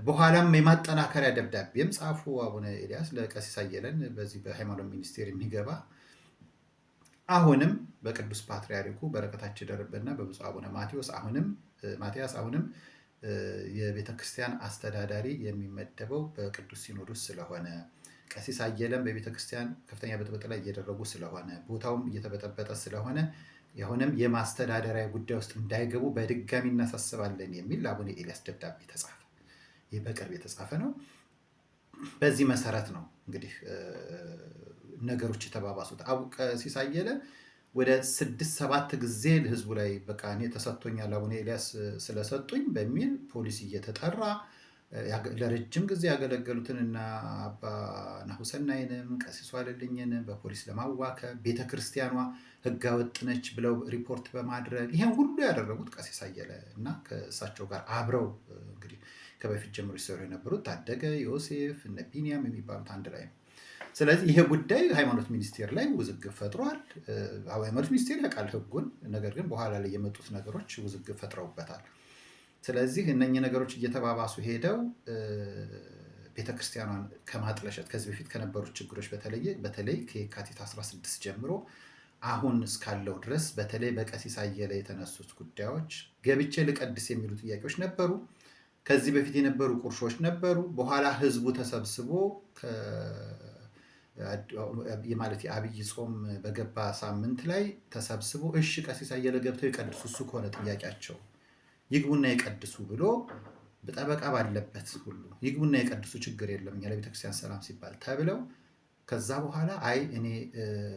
በኋላም የማጠናከሪያ ደብዳቤም ጻፉ አቡነ ኤልያስ ለቀሲስ አየለን በዚህ በሃይማኖት ሚኒስቴር የሚገባ። አሁንም በቅዱስ ፓትርያርኩ በረከታቸው ይደርብና በብፁዕ አቡነ ማትያስ አሁንም የቤተ ክርስቲያን አስተዳዳሪ የሚመደበው በቅዱስ ሲኖዶስ ስለሆነ ቀሲስ አየለን በቤተ ክርስቲያን ከፍተኛ ብጥብጥ ላይ እየደረጉ ስለሆነ ቦታውም እየተበጠበጠ ስለሆነ የሆነም የማስተዳደሪያ ጉዳይ ውስጥ እንዳይገቡ በድጋሚ እናሳስባለን የሚል ለአቡነ ኤልያስ ደብዳቤ ተጻፈ። ይህ በቅርብ የተጻፈ ነው። በዚህ መሰረት ነው እንግዲህ ነገሮች የተባባሱት። ቀሲስ አየለ ወደ 6-7 ጊዜ ህዝቡ ላይ በቃ እኔ ተሰጥቶኛል አቡነ ኤልያስ ስለሰጡኝ በሚል ፖሊስ እየተጠራ ለረጅም ጊዜ ያገለገሉትን እና አባ ናሁሰናይንም ቀሲስ ዋለልኝንም በፖሊስ ለማዋከብ ቤተክርስቲያኗ ህገወጥ ነች ብለው ሪፖርት በማድረግ ይሄን ሁሉ ያደረጉት ቀሲስ አየለ እና ከእሳቸው ጋር አብረው እንግዲህ ከበፊት ጀምሮ ሲሰሩ የነበሩት ታደገ ዮሴፍ እነ ቢኒያም የሚባሉት አንድ ላይ ነው። ስለዚህ ይሄ ጉዳይ ሃይማኖት ሚኒስቴር ላይ ውዝግብ ፈጥሯል። ሃይማኖት ሚኒስቴር ያውቃል ህጉን፣ ነገር ግን በኋላ ላይ የመጡት ነገሮች ውዝግብ ፈጥረውበታል። ስለዚህ እነኚህ ነገሮች እየተባባሱ ሄደው ቤተክርስቲያኗን ከማጥለሸት ከዚህ በፊት ከነበሩት ችግሮች በተለይ ከየካቲት 16 ጀምሮ አሁን እስካለው ድረስ በተለይ በቀሲስ አየለ የተነሱት ጉዳዮች ገብቼ ልቀድስ የሚሉ ጥያቄዎች ነበሩ። ከዚህ በፊት የነበሩ ቁርሾች ነበሩ። በኋላ ህዝቡ ተሰብስቦ ማለት የአብይ ጾም በገባ ሳምንት ላይ ተሰብስቦ እሺ ቀሲስ አየለ ገብተው ይቀድሱ፣ እሱ ከሆነ ጥያቄያቸው ይግቡና ይቀድሱ ብሎ በጠበቃ ባለበት ሁሉ ይግቡና ይቀድሱ፣ ችግር የለም እኛ ለቤተክርስቲያን ሰላም ሲባል ተብለው ከዛ በኋላ አይ እኔ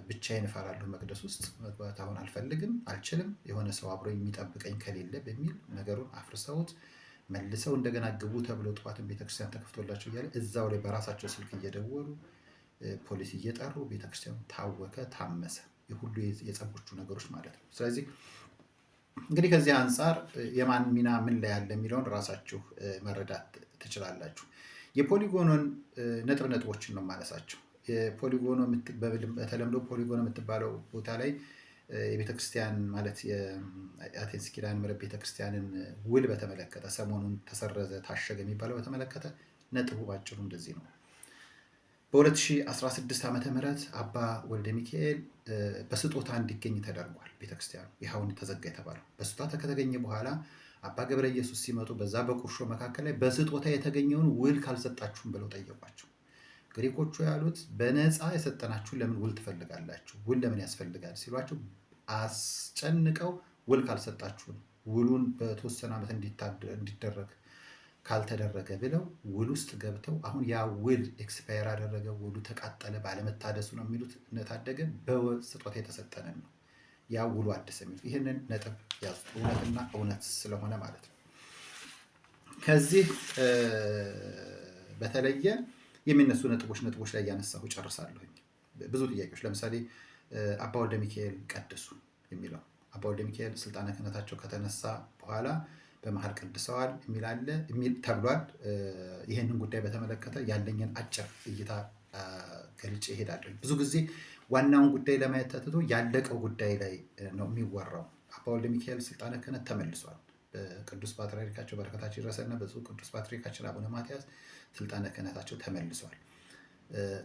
ብቻዬን እፈራለሁ መቅደስ ውስጥ መግባት አሁን አልፈልግም፣ አልችልም፣ የሆነ ሰው አብሮ የሚጠብቀኝ ከሌለ በሚል ነገሩን አፍርሰውት መልሰው እንደገና ግቡ ተብለው ጠዋትን ቤተክርስቲያን ተከፍቶላቸው እያለ እዛው ላይ በራሳቸው ስልክ እየደወሉ ፖሊስ እየጠሩ ቤተክርስቲያኑ ታወከ፣ ታመሰ። የሁሉ የጸቦቹ ነገሮች ማለት ነው። ስለዚህ እንግዲህ ከዚህ አንጻር የማን ሚና ምን ላይ ያለ የሚለውን ራሳችሁ መረዳት ትችላላችሁ። የፖሊጎኖን ነጥቦችን ነው ማለሳቸው። የፖሊጎኖ በተለምዶ ፖሊጎኖ የምትባለው ቦታ ላይ የቤተክርስቲያን ማለት የአቴንስ ኪዳነ ምሕረት ቤተክርስቲያንን ውል በተመለከተ ሰሞኑን ተሰረዘ፣ ታሸገ የሚባለው በተመለከተ ነጥቡ ባጭሩ እንደዚህ ነው። በ2016 ዓ.ም አባ ወልደ ሚካኤል በስጦታ እንዲገኝ ተደርጓል። ቤተክርስቲያኑ ይኸውን ተዘጋ የተባለው በስጦታ ከተገኘ በኋላ አባ ገብረ ኢየሱስ ሲመጡ በዛ በቁርሾ መካከል ላይ በስጦታ የተገኘውን ውል ካልሰጣችሁም ብለው ጠየቋቸው። ግሪኮቹ ያሉት በነፃ የሰጠናችሁን ለምን ውል ትፈልጋላችሁ? ውል ለምን ያስፈልጋል ሲሏቸው አስጨንቀው ውል ካልሰጣችሁን ውሉን በተወሰነ ዓመት እንዲደረግ ካልተደረገ ብለው ውል ውስጥ ገብተው አሁን ያ ውል ኤክስፓየር አደረገ፣ ውሉ ተቃጠለ፣ ባለመታደሱ ነው የሚሉት እነታደገ በስጦታ የተሰጠንን ነው ያ ውሉ አደሰ የሚሉት። ይህንን ነጥብ ያዙ፣ እውነትና እውነት ስለሆነ ማለት ነው። ከዚህ በተለየ የሚነሱ ነጥቦች ላይ እያነሳሁ ጨርሳለሁኝ። ብዙ ጥያቄዎች ለምሳሌ አባ ወልደ ሚካኤል ቀድሱ የሚለው አባ ወልደ ሚካኤል ስልጣነ ክህነታቸው ከተነሳ በኋላ በመሀል ቀድሰዋል የሚል ተብሏል። ይህንን ጉዳይ በተመለከተ ያለኝን አጭር እይታ ገልጬ እሄዳለሁ። ብዙ ጊዜ ዋናውን ጉዳይ ለማየት ተትቶ ያለቀው ጉዳይ ላይ ነው የሚወራው። አባ ወልደ ሚካኤል ስልጣነ ክህነት ተመልሷል። በቅዱስ ፓትርያርካቸው በረከታቸው ይድረሰና በጽሑፍ ቅዱስ ፓትርያርካችን አቡነ ማትያስ ስልጣነ ክህነታቸው ተመልሷል።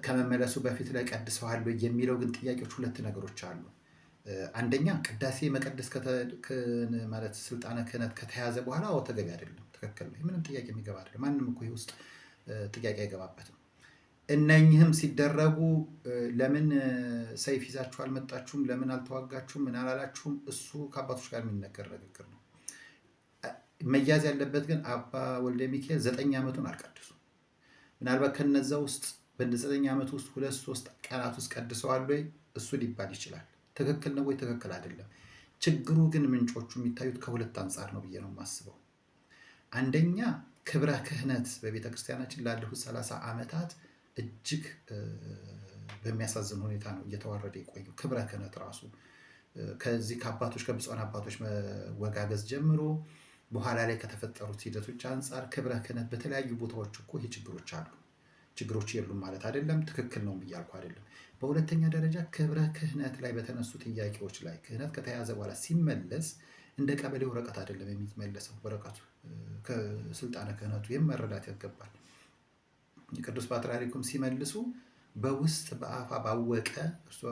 ከመመለሱ በፊት ላይ ቀድሰዋል የሚለው ግን ጥያቄዎች ሁለት ነገሮች አሉ። አንደኛ ቅዳሴ መቀደስ ማለት ስልጣነ ክህነት ከተያዘ በኋላ ተገቢ አይደለም፣ ትክክል ነው፣ ምንም ጥያቄ የሚገባ አይደለም። ማንም እኮ ውስጥ ጥያቄ አይገባበትም። እነኝህም ሲደረጉ ለምን ሰይፍ ይዛችሁ አልመጣችሁም፣ ለምን አልተዋጋችሁም፣ ምን አላላችሁም፣ እሱ ከአባቶች ጋር የሚነገር ንግግር ነው። መያዝ ያለበት ግን አባ ወልደ ሚካኤል 9 ዓመቱን አልቀድሱም። ምናልባት ከነዛ ውስጥ በ9 ዓመት ውስጥ 2-3 ቀናት ውስጥ ቀድሰዋል ወይ እሱ ሊባል ይችላል። ትክክል ነው ወይ? ትክክል አይደለም። ችግሩ ግን ምንጮቹ የሚታዩት ከሁለት አንጻር ነው ብዬ ነው የማስበው። አንደኛ ክብረ ክህነት በቤተ ክርስቲያናችን ላለፉት 30 ዓመታት እጅግ በሚያሳዝን ሁኔታ ነው እየተዋረደ የቆየው። ክብረ ክህነት ራሱ ከዚህ ከአባቶች ከብፁዓን አባቶች መወጋገዝ ጀምሮ በኋላ ላይ ከተፈጠሩት ሂደቶች አንጻር ክብረ ክህነት በተለያዩ ቦታዎች እኮ ይህ ችግሮች አሉ። ችግሮች የሉም ማለት አይደለም፣ ትክክል ነው ብያልኩ አይደለም። በሁለተኛ ደረጃ ክብረ ክህነት ላይ በተነሱ ጥያቄዎች ላይ ክህነት ከተያዘ በኋላ ሲመለስ እንደ ቀበሌ ወረቀት አይደለም የሚመለሰው ወረቀቱ ከስልጣነ ክህነቱ። ይህም መረዳት ያገባል። የቅዱስ ፓትርያርኩም ሲመልሱ በውስጥ በአፋ ባወቀ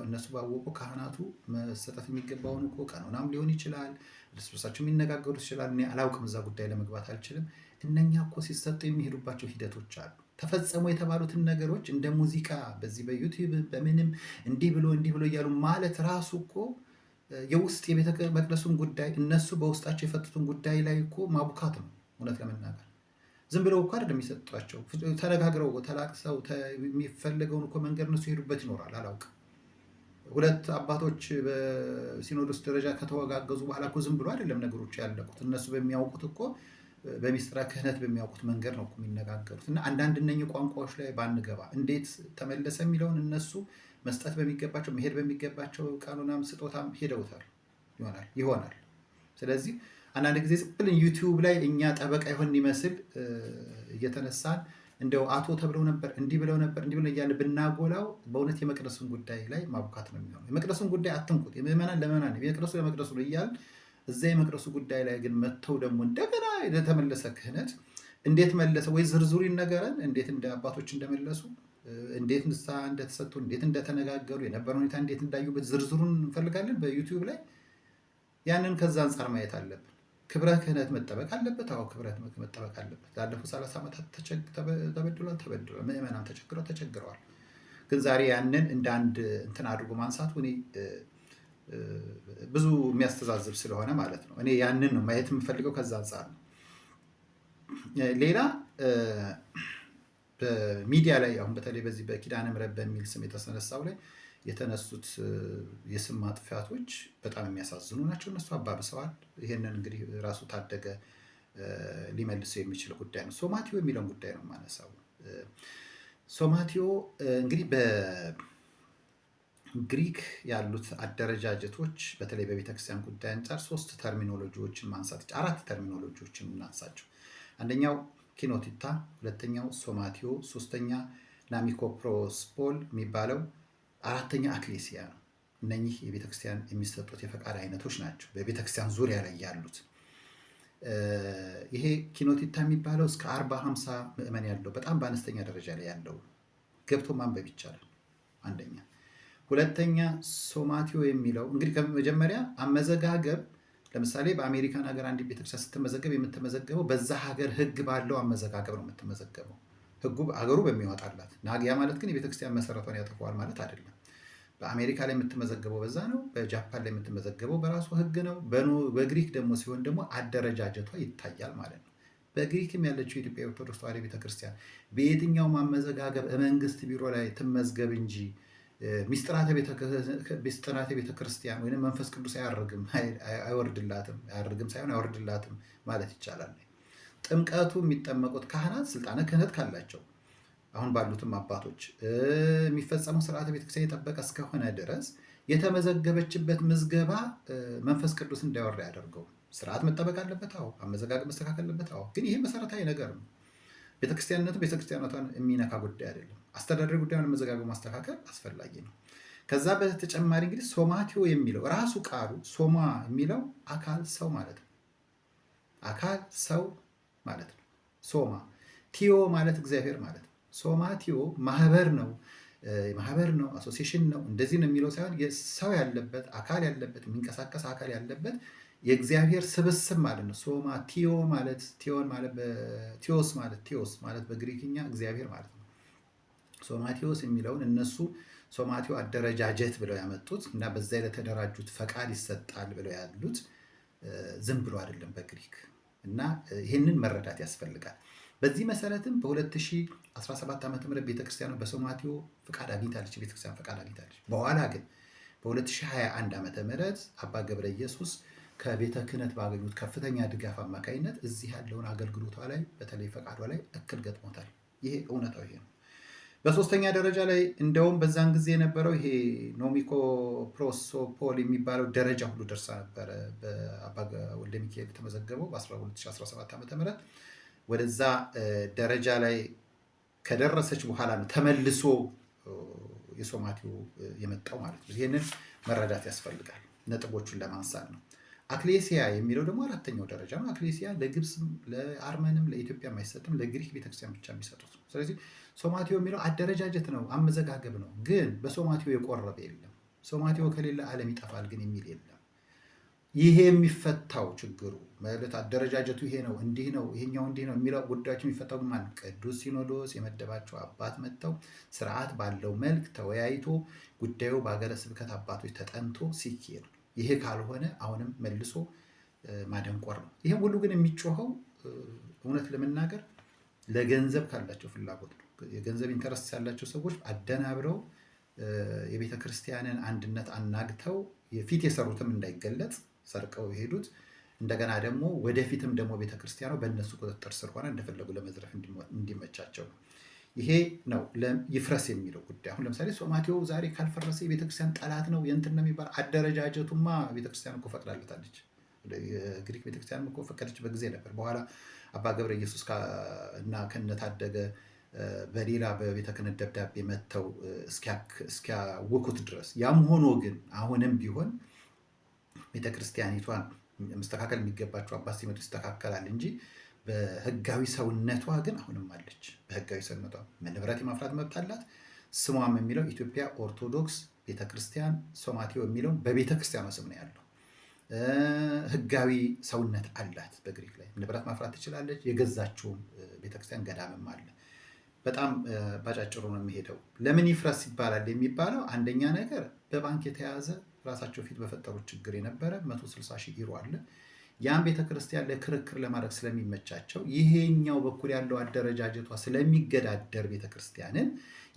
እነሱ ባወቁ ካህናቱ መሰጠት የሚገባውን እኮ ቀኖናም ሊሆን ይችላል፣ እርስ በርሳቸው የሚነጋገሩት ይችላል። እኔ አላውቅም፣ እዛ ጉዳይ ለመግባት አልችልም። እነኛ እኮ ሲሰጡ የሚሄዱባቸው ሂደቶች አሉ። ተፈጸሙ የተባሉትን ነገሮች እንደ ሙዚቃ በዚህ በዩቲዩብ በምንም እንዲህ ብሎ እያሉ ማለት ራሱ እኮ የውስጥ የቤተ መቅደሱን ጉዳይ እነሱ በውስጣቸው የፈቱትን ጉዳይ ላይ እኮ ማቡካት ነው። እውነት ለመናገር ዝም ብለው እኮ አይደለም የሚሰጧቸው። ተነጋግረው ተላቅሰው የሚፈልገውን እኮ መንገድ እነሱ ይሄዱበት ይኖራል። አላውቅም። ሁለት አባቶች በሲኖዶስ ደረጃ ከተወጋገዙ በኋላ እኮ ዝም ብሎ አይደለም ነገሮች ያለቁት። እነሱ በሚያውቁት እኮ በሚስጥረ ክህነት በሚያውቁት መንገድ ነው የሚነጋገሩት። እና አንዳንድ እነኚህ ቋንቋዎች ላይ ባንገባ እንዴት ተመለሰ የሚለውን እነሱ መስጠት በሚገባቸው መሄድ በሚገባቸው ቀኑናም ስጦታም ሄደውታል ይሆናል። ስለዚህ አንዳንድ ጊዜ ብለን ዩቲዩብ ላይ እኛ ጠበቃ ይሆን ይመስል እየተነሳን እንደው አቶ ተብለው ነበር እንዲህ ብለው ነበር እንዲህ ብለው እያለ ብናጎላው በእውነት የመቅደሱን ጉዳይ ላይ ማቡካት ነው የሚሆነው። የመቅደሱን ጉዳይ አትንኩት፣ የምዕመናን ለምዕመናን የመቅደሱ ለመቅደሱ ነው እያል እዛ የመቅደሱ ጉዳይ ላይ ግን መጥተው ደግሞ እንደገና የተመለሰ ክህነት እንዴት መለሰ ወይ ዝርዝሩ ይነገረን፣ እንዴት እንደ አባቶች እንደመለሱ፣ እንዴት ንስሐ እንደተሰጡ፣ እንዴት እንደተነጋገሩ፣ የነበረ ሁኔታ እንዴት እንዳዩበት ዝርዝሩን እንፈልጋለን በዩቲዩብ ላይ። ያንን ከዛ አንጻር ማየት አለብን። ክብረ ክህነት መጠበቅ አለበት። አዎ ክብረት መጠበቅ አለበት። ላለፉት 30 ዓመታት ተበድሏል። ምዕመናን ተቸግረዋል። ግን ዛሬ ያንን እንደ አንድ እንትን አድርጎ ማንሳቱ እኔ ብዙ የሚያስተዛዝብ ስለሆነ ማለት ነው። እኔ ያንን ነው ማየት የምፈልገው ከዛ አንጻር ነው። ሌላ በሚዲያ ላይ አሁን በተለይ በዚህ በኪዳነ ምሕረት በሚል ስም የተነሳው ላይ የተነሱት የስም ማጥፋቶች በጣም የሚያሳዝኑ ናቸው። እነሱ አባብሰዋል። ይሄንን እንግዲህ ራሱ ታደገ ሊመልሰው የሚችል ጉዳይ ነው። ሶማቴዎ የሚለውን ጉዳይ ነው የማነሳው። ሶማቴዎ እንግዲህ በግሪክ ያሉት አደረጃጀቶች በተለይ በቤተክርስቲያን ጉዳይ አንጻር 3 ተርሚኖሎጂዎችን ማንሳት 4 ተርሚኖሎጂዎችን እናንሳቸው። አንደኛው ኪኖቲታ፣ ሁለተኛው ሶማቴዎ፣ ሶስተኛ ናሚኮፕሮስፖል የሚባለው፣ አራተኛ አክሌሲያ ነው። እነኚህ የቤተክርስቲያን የሚሰጡት የፈቃድ አይነቶች ናቸው በቤተክርስቲያን ዙሪያ ላይ ያሉት። ይሄ ኪኖቲታ የሚባለው እስከ 40-50 ምዕመን ያለው በጣም በአነስተኛ ደረጃ ላይ ያለው ገብቶ ማንበብ ይቻላል። አንደኛ። ሁለተኛ ሶማቴዎ የሚለው እንግዲህ ከመጀመሪያ አመዘጋገብ፣ ለምሳሌ በአሜሪካን ሀገር አንድ ቤተክርስቲያን ስትመዘገብ የምትመዘገበው በዛ ሀገር ሕግ ባለው አመዘጋገብ ነው የምትመዘገበው። ሕጉ ሀገሩ በሚያወጣላት ናግያ ማለት ግን የቤተክርስቲያን መሰረቷን ያጠፋዋል ማለት አይደለም። በአሜሪካ ላይ የምትመዘገበው በዛ ነው። በጃፓን ላይ የምትመዘገበው በራሱ ሕግ ነው። በግሪክ ደግሞ ሲሆን ደግሞ አደረጃጀቷ ይታያል ማለት ነው። በግሪክም ያለችው የኢትዮጵያ ኦርቶዶክስ ተዋሕዶ ቤተክርስቲያን በየትኛውም አመዘጋገብ መንግስት ቢሮ ላይ ትመዝገብ እንጂ ሚስጥራተ ቤተክርስቲያን ወይም መንፈስ ቅዱስ አይወርድላትም ሳይሆን አይወርድላትም ማለት ይቻላል። ጥምቀቱ የሚጠመቁት ካህናት ስልጣነ ክህነት ካላቸው አሁን ባሉትም አባቶች የሚፈጸመው ስርዓተ ቤተክርስቲያን የጠበቀ እስከሆነ ድረስ የተመዘገበችበት ምዝገባ መንፈስ ቅዱስ እንዳይወርድ ያደርገው። ስርዓት መጠበቅ አለበት። አዎ አመዘጋገብ መስተካከል አለበት። አዎ ግን ይሄ መሰረታዊ ነገር ነው። ቤተክርስቲያኗን የሚነካ ጉዳይ አይደለም። አስተዳደር ጉዳዩን መዘጋገብ ማስተካከል አስፈላጊ ነው። ከዛ በተጨማሪ እንግዲህ ሶማቴዎ የሚለው ራሱ ቃሉ ሶማ የሚለው አካል ሰው ማለት ነው። አካል ሰው ማለት ነው። ሶማ ቲዮ ማለት እግዚአብሔር ማለት ነው። ሶማቴዎ ማህበር ነው፣ አሶሲሽን ነው፣ እንደዚህ ነው የሚለው ሳይሆን ሰው ያለበት አካል ያለበት የሚንቀሳቀስ አካል ያለበት የእግዚአብሔር ስብስብ ማለት ነው። ሶማቴዎ ማለት ቲዮስ ማለት በግሪክኛ እግዚአብሔር ማለት ነው። ሶማቴዎስ የሚለውን እነሱ ሶማቴዎ አደረጃጀት ብለው ያመጡት እና በዛ ለተደራጁት ፈቃድ ይሰጣል ብለው ያሉት ዝም ብሎ አይደለም በግሪክ እና ይህንን መረዳት ያስፈልጋል። በዚህ መሰረትም በ2017 ዓ.ም ቤተክርስቲያኗ በሶማቴዎ ፈቃድ አግኝታለች። ቤተክርስቲያን ፈቃድ አግኝታለች። በኋላ ግን በ2021 ዓ.ም አባ ገብረ ኢየሱስ ከቤተ ክህነት ባገኙት ከፍተኛ ድጋፍ አማካኝነት እዚህ ያለውን አገልግሎቷ ላይ በተለይ ፈቃዷ ላይ እክል ገጥሞታል። ይሄ እውነታው ይሄ ነው። በሶስተኛ ደረጃ ላይ እንደውም በዛን ጊዜ የነበረው ይሄ ኖሚኮፕሮሶፖል የሚባለው ደረጃ ሁሉ ደርሳ ነበረ። በአባ ወልደ ሚካኤል የተመዘገበው በ2017 ዓ.ም ወደዛ ደረጃ ላይ ከደረሰች በኋላ ነው ተመልሶ የሶማቴዎ የመጣው ማለት ነው። ይህንን መረዳት ያስፈልጋል። ነጥቦቹን ለማንሳት ነው። አክሌሲያ የሚለው ደግሞ አራተኛው ደረጃ ነው። አክሌሲያ ለግብፅም ለአርመንም ለኢትዮጵያም አይሰጥም፣ ለግሪክ ቤተክርስቲያን ብቻ የሚሰጡት ነው። ስለዚህ ሶማቴዎ የሚለው አደረጃጀት ነው፣ አመዘጋገብ ነው። ግን በሶማቴዎ የቆረበ የለም። ሶማቴዎ ከሌለ ዓለም ይጠፋል ግን የሚል የለም። ይሄ የሚፈታው ችግሩ ማለት አደረጃጀቱ ይሄ ነው እንዲህ ነው ይሄኛው እንዲህ ነው የሚለው ጉዳዮች የሚፈታው ግን ማን? ቅዱስ ሲኖዶስ የመደባቸው አባት መጥተው ስርዓት ባለው መልክ ተወያይቶ ጉዳዩ በሀገረ ስብከት አባቶች ተጠንቶ ሲካሄድ ይሄ ካልሆነ አሁንም መልሶ ማደንቆር ነው። ይሄ ሁሉ ግን የሚጮኸው እውነት ለመናገር ለገንዘብ ካላቸው ፍላጎት ነው። የገንዘብ ኢንተረስት ያላቸው ሰዎች አደናብረው የቤተ ክርስቲያንን አንድነት አናግተው የፊት የሰሩትም እንዳይገለጽ ሰርቀው የሄዱት እንደገና ደግሞ ወደፊትም ደግሞ ቤተ ክርስቲያኗ በእነሱ ቁጥጥር ስር ሆነ እንደፈለጉ ለመዝረፍ እንዲመቻቸው ነው። ይሄ ነው ይፍረስ የሚለው ጉዳይ። አሁን ለምሳሌ ሶማቴው ዛሬ ካልፈረሰ የቤተክርስቲያን ጠላት ነው የእንትን ነው የሚባል አደረጃጀቱማ ቤተክርስቲያን እኮ ፈቅዳለታለች። የግሪክ ቤተክርስቲያን እኮ ፈቀደችበት ጊዜ ነበር። በኋላ አባ ገብረ ኢየሱስ እና ከነታደገ በሌላ በቤተ ክህነት ደብዳቤ መጥተው እስኪያውኩት ድረስ ያም ሆኖ ግን አሁንም ቢሆን ቤተክርስቲያኒቷን መስተካከል የሚገባቸው አባት ሲመጡ ይስተካከላል እንጂ በህጋዊ ሰውነቷ ግን አሁንም አለች። በህጋዊ ሰውነቷ ንብረት የማፍራት መብት አላት። ስሟም የሚለው ኢትዮጵያ ኦርቶዶክስ ቤተክርስቲያን ሶማቴው የሚለው በቤተክርስቲያኗ ስም ነው ያለው። ህጋዊ ሰውነት አላት። በግሪክ ላይ ንብረት ማፍራት ትችላለች። የገዛችውም ቤተክርስቲያን ገዳምም አለ። በጣም ባጫጭሩ ነው የሚሄደው። ለምን ይፍረስ ይባላል የሚባለው አንደኛ ነገር በባንክ የተያዘ ራሳቸው ፊት በፈጠሩት ችግር የነበረ 160,000 ዩሮ አለ። ያን ቤተክርስቲያን ለክርክር ለማድረግ ስለሚመቻቸው ይሄኛው በኩል ያለው አደረጃጀቷ ስለሚገዳደር ቤተክርስቲያንን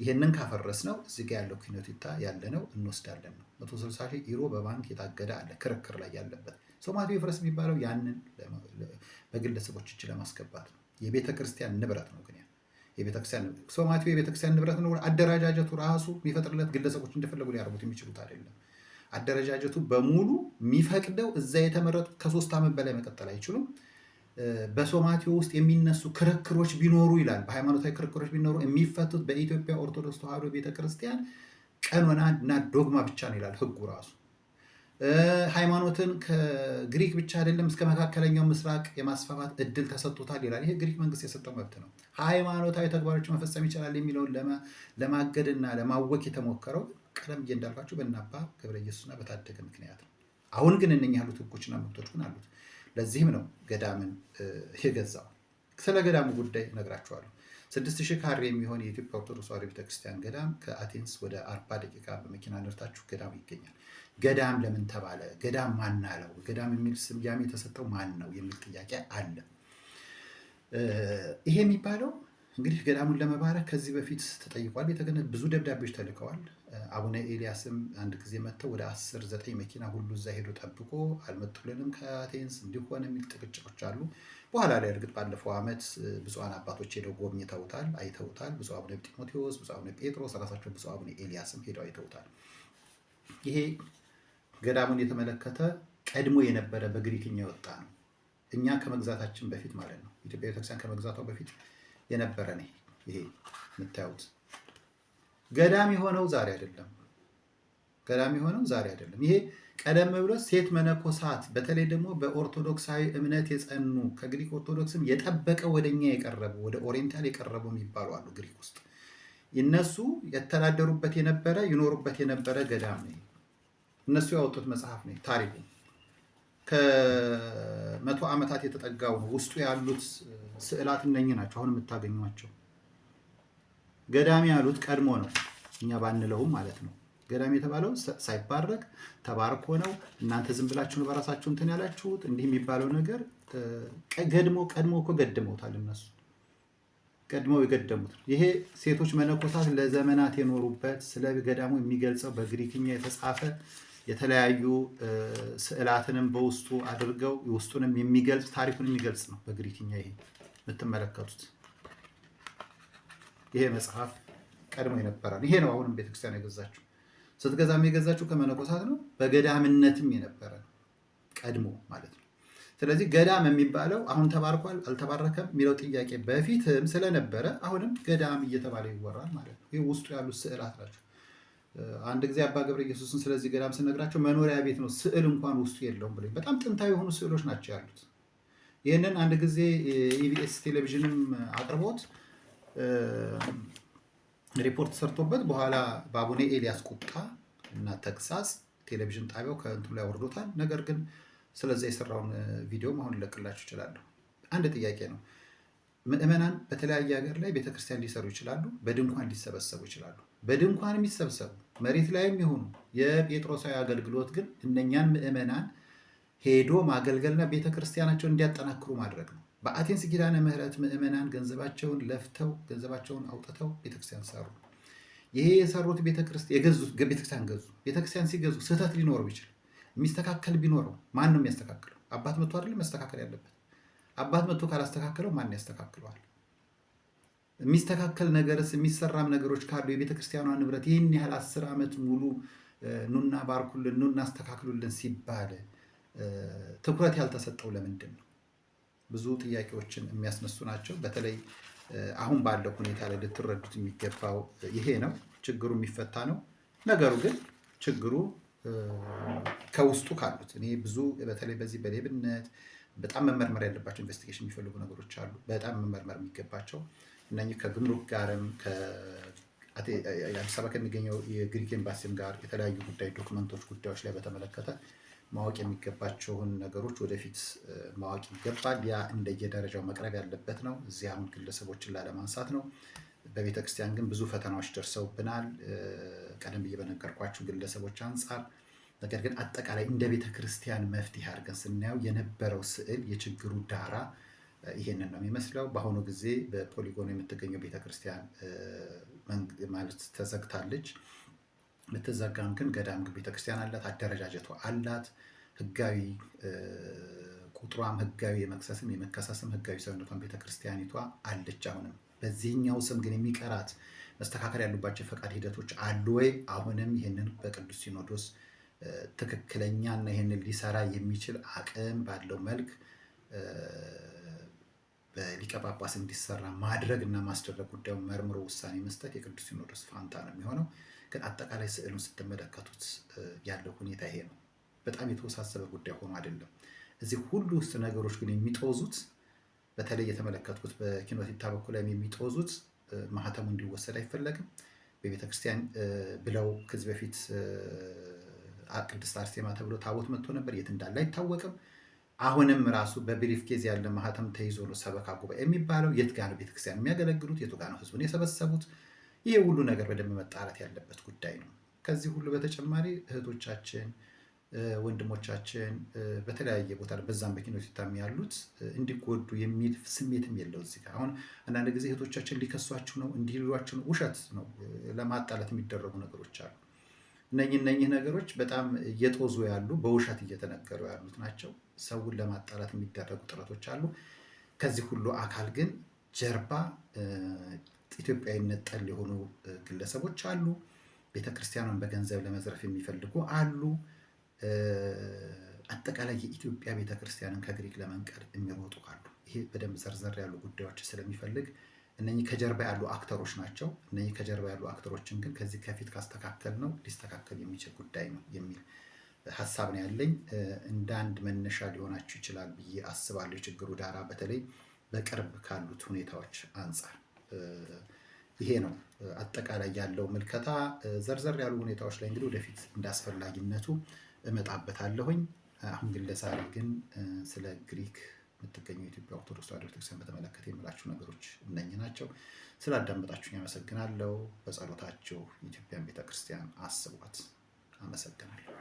ይሄንን ካፈረስ ነው እዚህ ጋር ያለው ኪኖቲታ ያለ ነው እንወስዳለን ነው። 160,000 ዩሮ በባንክ የታገደ አለ ክርክር ላይ ያለበት። ሶማቴው ይፍረስ የሚባለው ያንን በግለሰቦች እጅ ለማስገባት ነው። የቤተክርስቲያን ንብረት ነው። ግን ሶማቴው የቤተክርስቲያን ንብረት ነው። አደረጃጀቱ ራሱ የሚፈጥርለት ግለሰቦች እንደፈለጉ ሊያደርጉት የሚችሉት አይደለም። አደረጃጀቱ በሙሉ የሚፈቅደው እዛ የተመረጡት ከ3 ዓመት በላይ መቀጠል አይችሉም። በሶማቴው ውስጥ የሚነሱ ክርክሮች ቢኖሩ ይላል፣ በሃይማኖታዊ ክርክሮች ቢኖሩ የሚፈቱት በኢትዮጵያ ኦርቶዶክስ ተዋሕዶ ቤተክርስቲያን ቀኖና እና ዶግማ ብቻ ነው ይላል ህጉ ራሱ። ሃይማኖትን ከግሪክ ብቻ አይደለም እስከ መካከለኛው ምስራቅ የማስፋፋት እድል ተሰጥቶታል ይላል። ይሄ ግሪክ መንግስት የሰጠው መብት ነው። ሃይማኖታዊ ተግባሮች መፈጸም ይችላል የሚለውን ለማገድና ለማወክ የተሞከረው ቀደም ብዬ እንዳልኳቸው በእነ አባ ገብረ ኢየሱስና በታደገ ምክንያት ነው። አሁን ግን እነኚህ ያሉት ህጎችና መብቶች ግን አሉት። ለዚህም ነው ገዳምን የገዛው። ስለ ገዳሙ ጉዳይ እነግራችኋለሁ። 6,000 ካሬ የሚሆን የኢትዮጵያ ኦርቶዶክስ ተዋሕዶ ቤተክርስቲያን ገዳም ከአቴንስ ወደ 40 ደቂቃ በመኪና ነርታችሁ ገዳሙ ይገኛል። ገዳም ለምን ተባለ? ገዳም ማን አለው? ገዳም የሚል ስያሜ የተሰጠው ማን ነው የሚል ጥያቄ አለ። ይሄ የሚባለው እንግዲህ ገዳሙን ለመባረክ ከዚህ በፊት ተጠይቋል። ቤተ ክህነት ብዙ ደብዳቤዎች ተልከዋል። አቡነ ኤልያስም አንድ ጊዜ መጥተው ወደ 10-9 መኪና ሁሉ እዛ ሄዶ ጠብቆ አልመጡልንም ከአቴንስ እንዲሆን የሚል ጭቅጭቆች አሉ። በኋላ ላይ እርግጥ ባለፈው ዓመት ብፁዓን አባቶች ሄደው ጎብኝተውታል፣ አይተውታል። ብፁዕ አቡነ ጢሞቴዎስ፣ ብፁዕ አቡነ ጴጥሮስ፣ ራሳቸው ብፁዕ አቡነ ኤልያስም ሄደው አይተውታል። ይሄ ገዳሙን የተመለከተ ቀድሞ የነበረ በግሪክኛ የወጣ ነው። እኛ ከመግዛታችን በፊት ማለት ነው። ኢትዮጵያ ቤተክርስቲያን ከመግዛቷ በፊት የነበረ ነው። ይሄ የምታዩት ገዳም የሆነው ዛሬ አይደለም። ገዳም የሆነው ዛሬ አይደለም። ይሄ ቀደም ብሎ ሴት መነኮሳት በተለይ ደግሞ በኦርቶዶክሳዊ እምነት የጸኑ ከግሪክ ኦርቶዶክስም የጠበቀ ወደኛ የቀረቡ ወደ ኦሪየንታል የቀረቡ የሚባሉ አሉ ግሪክ ውስጥ። እነሱ የተዳደሩበት የነበረ ይኖሩበት የነበረ ገዳም ነው። እነሱ ያወጡት መጽሐፍ ነው። ታሪኩ ከ100 ዓመታት የተጠጋው ነው። ውስጡ ያሉት ስዕላት እነኚህ ናቸው አሁን የምታገኟቸው። ገዳም ያሉት ቀድሞ ነው፣ እኛ ባንለውም ማለት ነው። ገዳም የተባለው ሳይባረክ ተባርኮ ነው። እናንተ ዝም ብላችሁ ነው በራሳችሁ እንትን ያላችሁት እንዲህ የሚባለው ነገር ቀድሞ እኮ ገድመውታል። እነሱ ቀድመው የገደሙት ይሄ ሴቶች መነኮሳት ለዘመናት የኖሩበት ስለ ገዳሙ የሚገልጸው በግሪክኛ የተጻፈ የተለያዩ ስዕላትንም በውስጡ አድርገው ውስጡንም የሚገልጽ ታሪኩን የሚገልጽ ነው በግሪክኛ። ይሄ የምትመለከቱት ይሄ መጽሐፍ ቀድሞ የነበረ ነው። ይሄ ነው አሁንም ቤተክርስቲያን የገዛችው። ስትገዛም የገዛችው ከመነኮሳት ነው። በገዳምነትም የነበረ ነው ቀድሞ ማለት ነው። ስለዚህ ገዳም የሚባለው አሁን ተባርኳል አልተባረከም የሚለው ጥያቄ በፊትም ስለነበረ አሁንም ገዳም እየተባለ ይወራል ማለት ነው። ይህ ውስጡ ያሉት ስዕላት ናቸው። አንድ ጊዜ አባ ገብረ ኢየሱስን ስለዚህ ገዳም ስነግራቸው መኖሪያ ቤት ነው ስዕል እንኳን ውስጡ የለውም ብለኝ። በጣም ጥንታዊ የሆኑ ስዕሎች ናቸው ያሉት። ይህንን አንድ ጊዜ ኢቢኤስ ቴሌቪዥንም አቅርቦት ሪፖርት ሰርቶበት በኋላ በአቡነ ኤልያስ ቁጣ እና ተግሳጽ ቴሌቪዥን ጣቢያው ከእንትኑ ላይ ወርዶታል። ነገር ግን ስለዛ የሰራውን ቪዲዮም አሁን ልለቅላችሁ እችላለሁ። አንድ ጥያቄ ነው። ምዕመናን በተለያየ ሀገር ላይ ቤተክርስቲያን ሊሰሩ ይችላሉ፣ በድንኳን ሊሰበሰቡ ይችላሉ። በድንኳን የሚሰብሰቡ መሬት ላይም የሆኑ የጴጥሮሳዊ አገልግሎት ግን እነኛን ምዕመናን ሄዶ ማገልገልና ቤተክርስቲያናቸውን እንዲያጠናክሩ ማድረግ ነው። በአቴንስ ኪዳነ ምሕረት ምዕመናን ገንዘባቸውን ለፍተው ገንዘባቸውን አውጥተው ቤተክርስቲያን ሰሩ። ይሄ የሰሩት ቤተክርስቲያን ገዙ። ቤተክርስቲያን ሲገዙ ስህተት ሊኖረው ይችላል። የሚስተካከል ቢኖረው ማን ነው የሚያስተካክለው? አባት መጥቶ አይደለም መስተካከል ያለበት። አባት መጥቶ ካላስተካከለው ማን ያስተካክለዋል? የሚስተካከል ነገርስ የሚሰራም ነገሮች ካሉ የቤተክርስቲያኗ ንብረት ይህን ያህል 10 ዓመት ሙሉ ኑና ባርኩልን፣ ኑና አስተካክሉልን ሲባል ትኩረት ያልተሰጠው ለምንድን ነው? ብዙ ጥያቄዎችን የሚያስነሱ ናቸው። በተለይ አሁን ባለው ሁኔታ ላይ ልትረዱት የሚገባው ይሄ ነው። ችግሩ የሚፈታ ነው። ነገሩ ግን ችግሩ ከውስጡ ካሉት እኔ ብዙ በተለይ በዚህ በሌብነት በጣም መመርመር ያለባቸው ኢንቨስቲጌሽን የሚፈልጉ ነገሮች አሉ። በጣም መመርመር የሚገባቸው እነኚህ ከግምሩክ ጋርም አዲስ አበባ ከሚገኘው የግሪክ ኤምባሲም ጋር የተለያዩ ዶክመንቶች ጉዳዮች ላይ በተመለከተ ማወቅ የሚገባቸውን ነገሮች ወደፊት ማወቅ ይገባል። ያ እንደየደረጃው መቅረብ ያለበት ነው። እዚህ አሁን ግለሰቦችን ላለማንሳት ነው። በቤተክርስቲያን ግን ብዙ ፈተናዎች ደርሰውብናል፣ ቀደም ብዬ በነገርኳችሁ ግለሰቦች አንጻር። ነገር ግን አጠቃላይ እንደ ቤተክርስቲያን መፍትሄ አድርገን ስናየው የነበረው ስዕል የችግሩ ዳራ ይሄንን ነው የሚመስለው። በአሁኑ ጊዜ በፖሊጎን የምትገኘው ቤተክርስቲያን ማለት ተዘግታለች። ልትዘጋም ግን ገዳም ቤተክርስቲያን አላት፣ አደረጃጀቷ አላት፣ ህጋዊ ቁጥሯም ህጋዊ የመክሰስም የመከሰስም ህጋዊ ሰውነቷን ቤተክርስቲያኒቷ አለች። አሁንም በዚህኛው ስም ግን የሚቀራት መስተካከል ያሉባቸው የፈቃድ ሂደቶች አሉ ወይ? አሁንም ይህንን በቅዱስ ሲኖዶስ ትክክለኛና ይህንን ሊሰራ የሚችል አቅም ባለው መልክ በሊቀ ጳጳስ እንዲሰራ ማድረግ እና ማስደረግ ጉዳዩን መርምሮ ውሳኔ መስጠት የቅዱስ ሲኖዶስ ፋንታ ነው የሚሆነው። ግን አጠቃላይ ስዕሉን ስትመለከቱት ያለው ሁኔታ ይሄ ነው። በጣም የተወሳሰበ ጉዳይ ሆኖ አይደለም። እዚህ ሁሉ ውስጥ ነገሮች ግን የሚጦዙት በተለይ የተመለከትኩት በኪኖቲታ በኩል ላይ የሚጦዙት ማህተሙ እንዲወሰድ አይፈለግም። በቤተክርስቲያን ብለው ከዚህ በፊት ቅድስት አርሴማ ተብሎ ታቦት መጥቶ ነበር፣ የት እንዳለ አይታወቅም። አሁንም ራሱ በብሪፍ ኬዝ ያለ ማህተም ተይዞ ነው ሰበካ ጉባኤ የሚባለው። የት ጋር ነው ቤተክርስቲያን የሚያገለግሉት? የቱ ጋር ነው ህዝቡን የሰበሰቡት? ይሄ ሁሉ ነገር በደንብ መጣራት ያለበት ጉዳይ ነው። ከዚህ ሁሉ በተጨማሪ እህቶቻችን፣ ወንድሞቻችን በተለያየ ቦታ በዛም በኪኖቲታም ያሉት እንዲጎዱ የሚል ስሜትም የለው እዚህ ጋር። አሁን አንዳንድ ጊዜ እህቶቻችን ሊከሷችሁ ነው፣ እንዲሏችሁ ነው። ውሸት ነው። ለማጣላት የሚደረጉ ነገሮች አሉ። እነኚህ ነገሮች በጣም እየጦዙ ያሉ በውሸት እየተነገሩ ያሉት ናቸው። ሰውን ለማጣላት የሚደረጉ ጥረቶች አሉ። ከዚህ ሁሉ አካል ግን ጀርባ ኢትዮጵያዊነት ጠል የሆኑ ግለሰቦች አሉ። ቤተክርስቲያኗን በገንዘብ ለመዝረፍ የሚፈልጉ አሉ። አጠቃላይ የኢትዮጵያ ቤተክርስቲያንን ከግሪክ ለመንቀል የሚሮጡ አሉ። ይሄ በደንብ ዘርዘር ያሉ ጉዳዮች ስለሚፈልግ እነኚህ ከጀርባ ያሉ አክተሮች ናቸው። እነኚህ ከጀርባ ያሉ አክተሮችን ግን ከዚህ ከፊት ካስተካከል ነው ሊስተካከል የሚችል ጉዳይ ነው የሚል ሀሳብ ነው ያለኝ። እንደ አንድ መነሻ ሊሆናችሁ ይችላል ብዬ አስባለሁ። የችግሩ ዳራ በተለይ በቅርብ ካሉት ሁኔታዎች አንጻር ይሄ ነው አጠቃላይ ያለው ምልከታ። ዘርዘር ያሉ ሁኔታዎች ላይ እንግዲህ ወደፊት እንዳስፈላጊነቱ እመጣበታለሁኝ። አሁን ግን ለዛሬ ግን ስለ ግሪክ የምትገኘው የኢትዮጵያ ኦርቶዶክስ ተዋሕዶ ቤተክርስቲያን በተመለከተ የምላችሁ ነገሮች እነኚህ ናቸው። ስላዳመጣችሁኝ አመሰግናለሁ። በጸሎታችሁ የኢትዮጵያን ቤተክርስቲያን አስቧት። አመሰግናለሁ።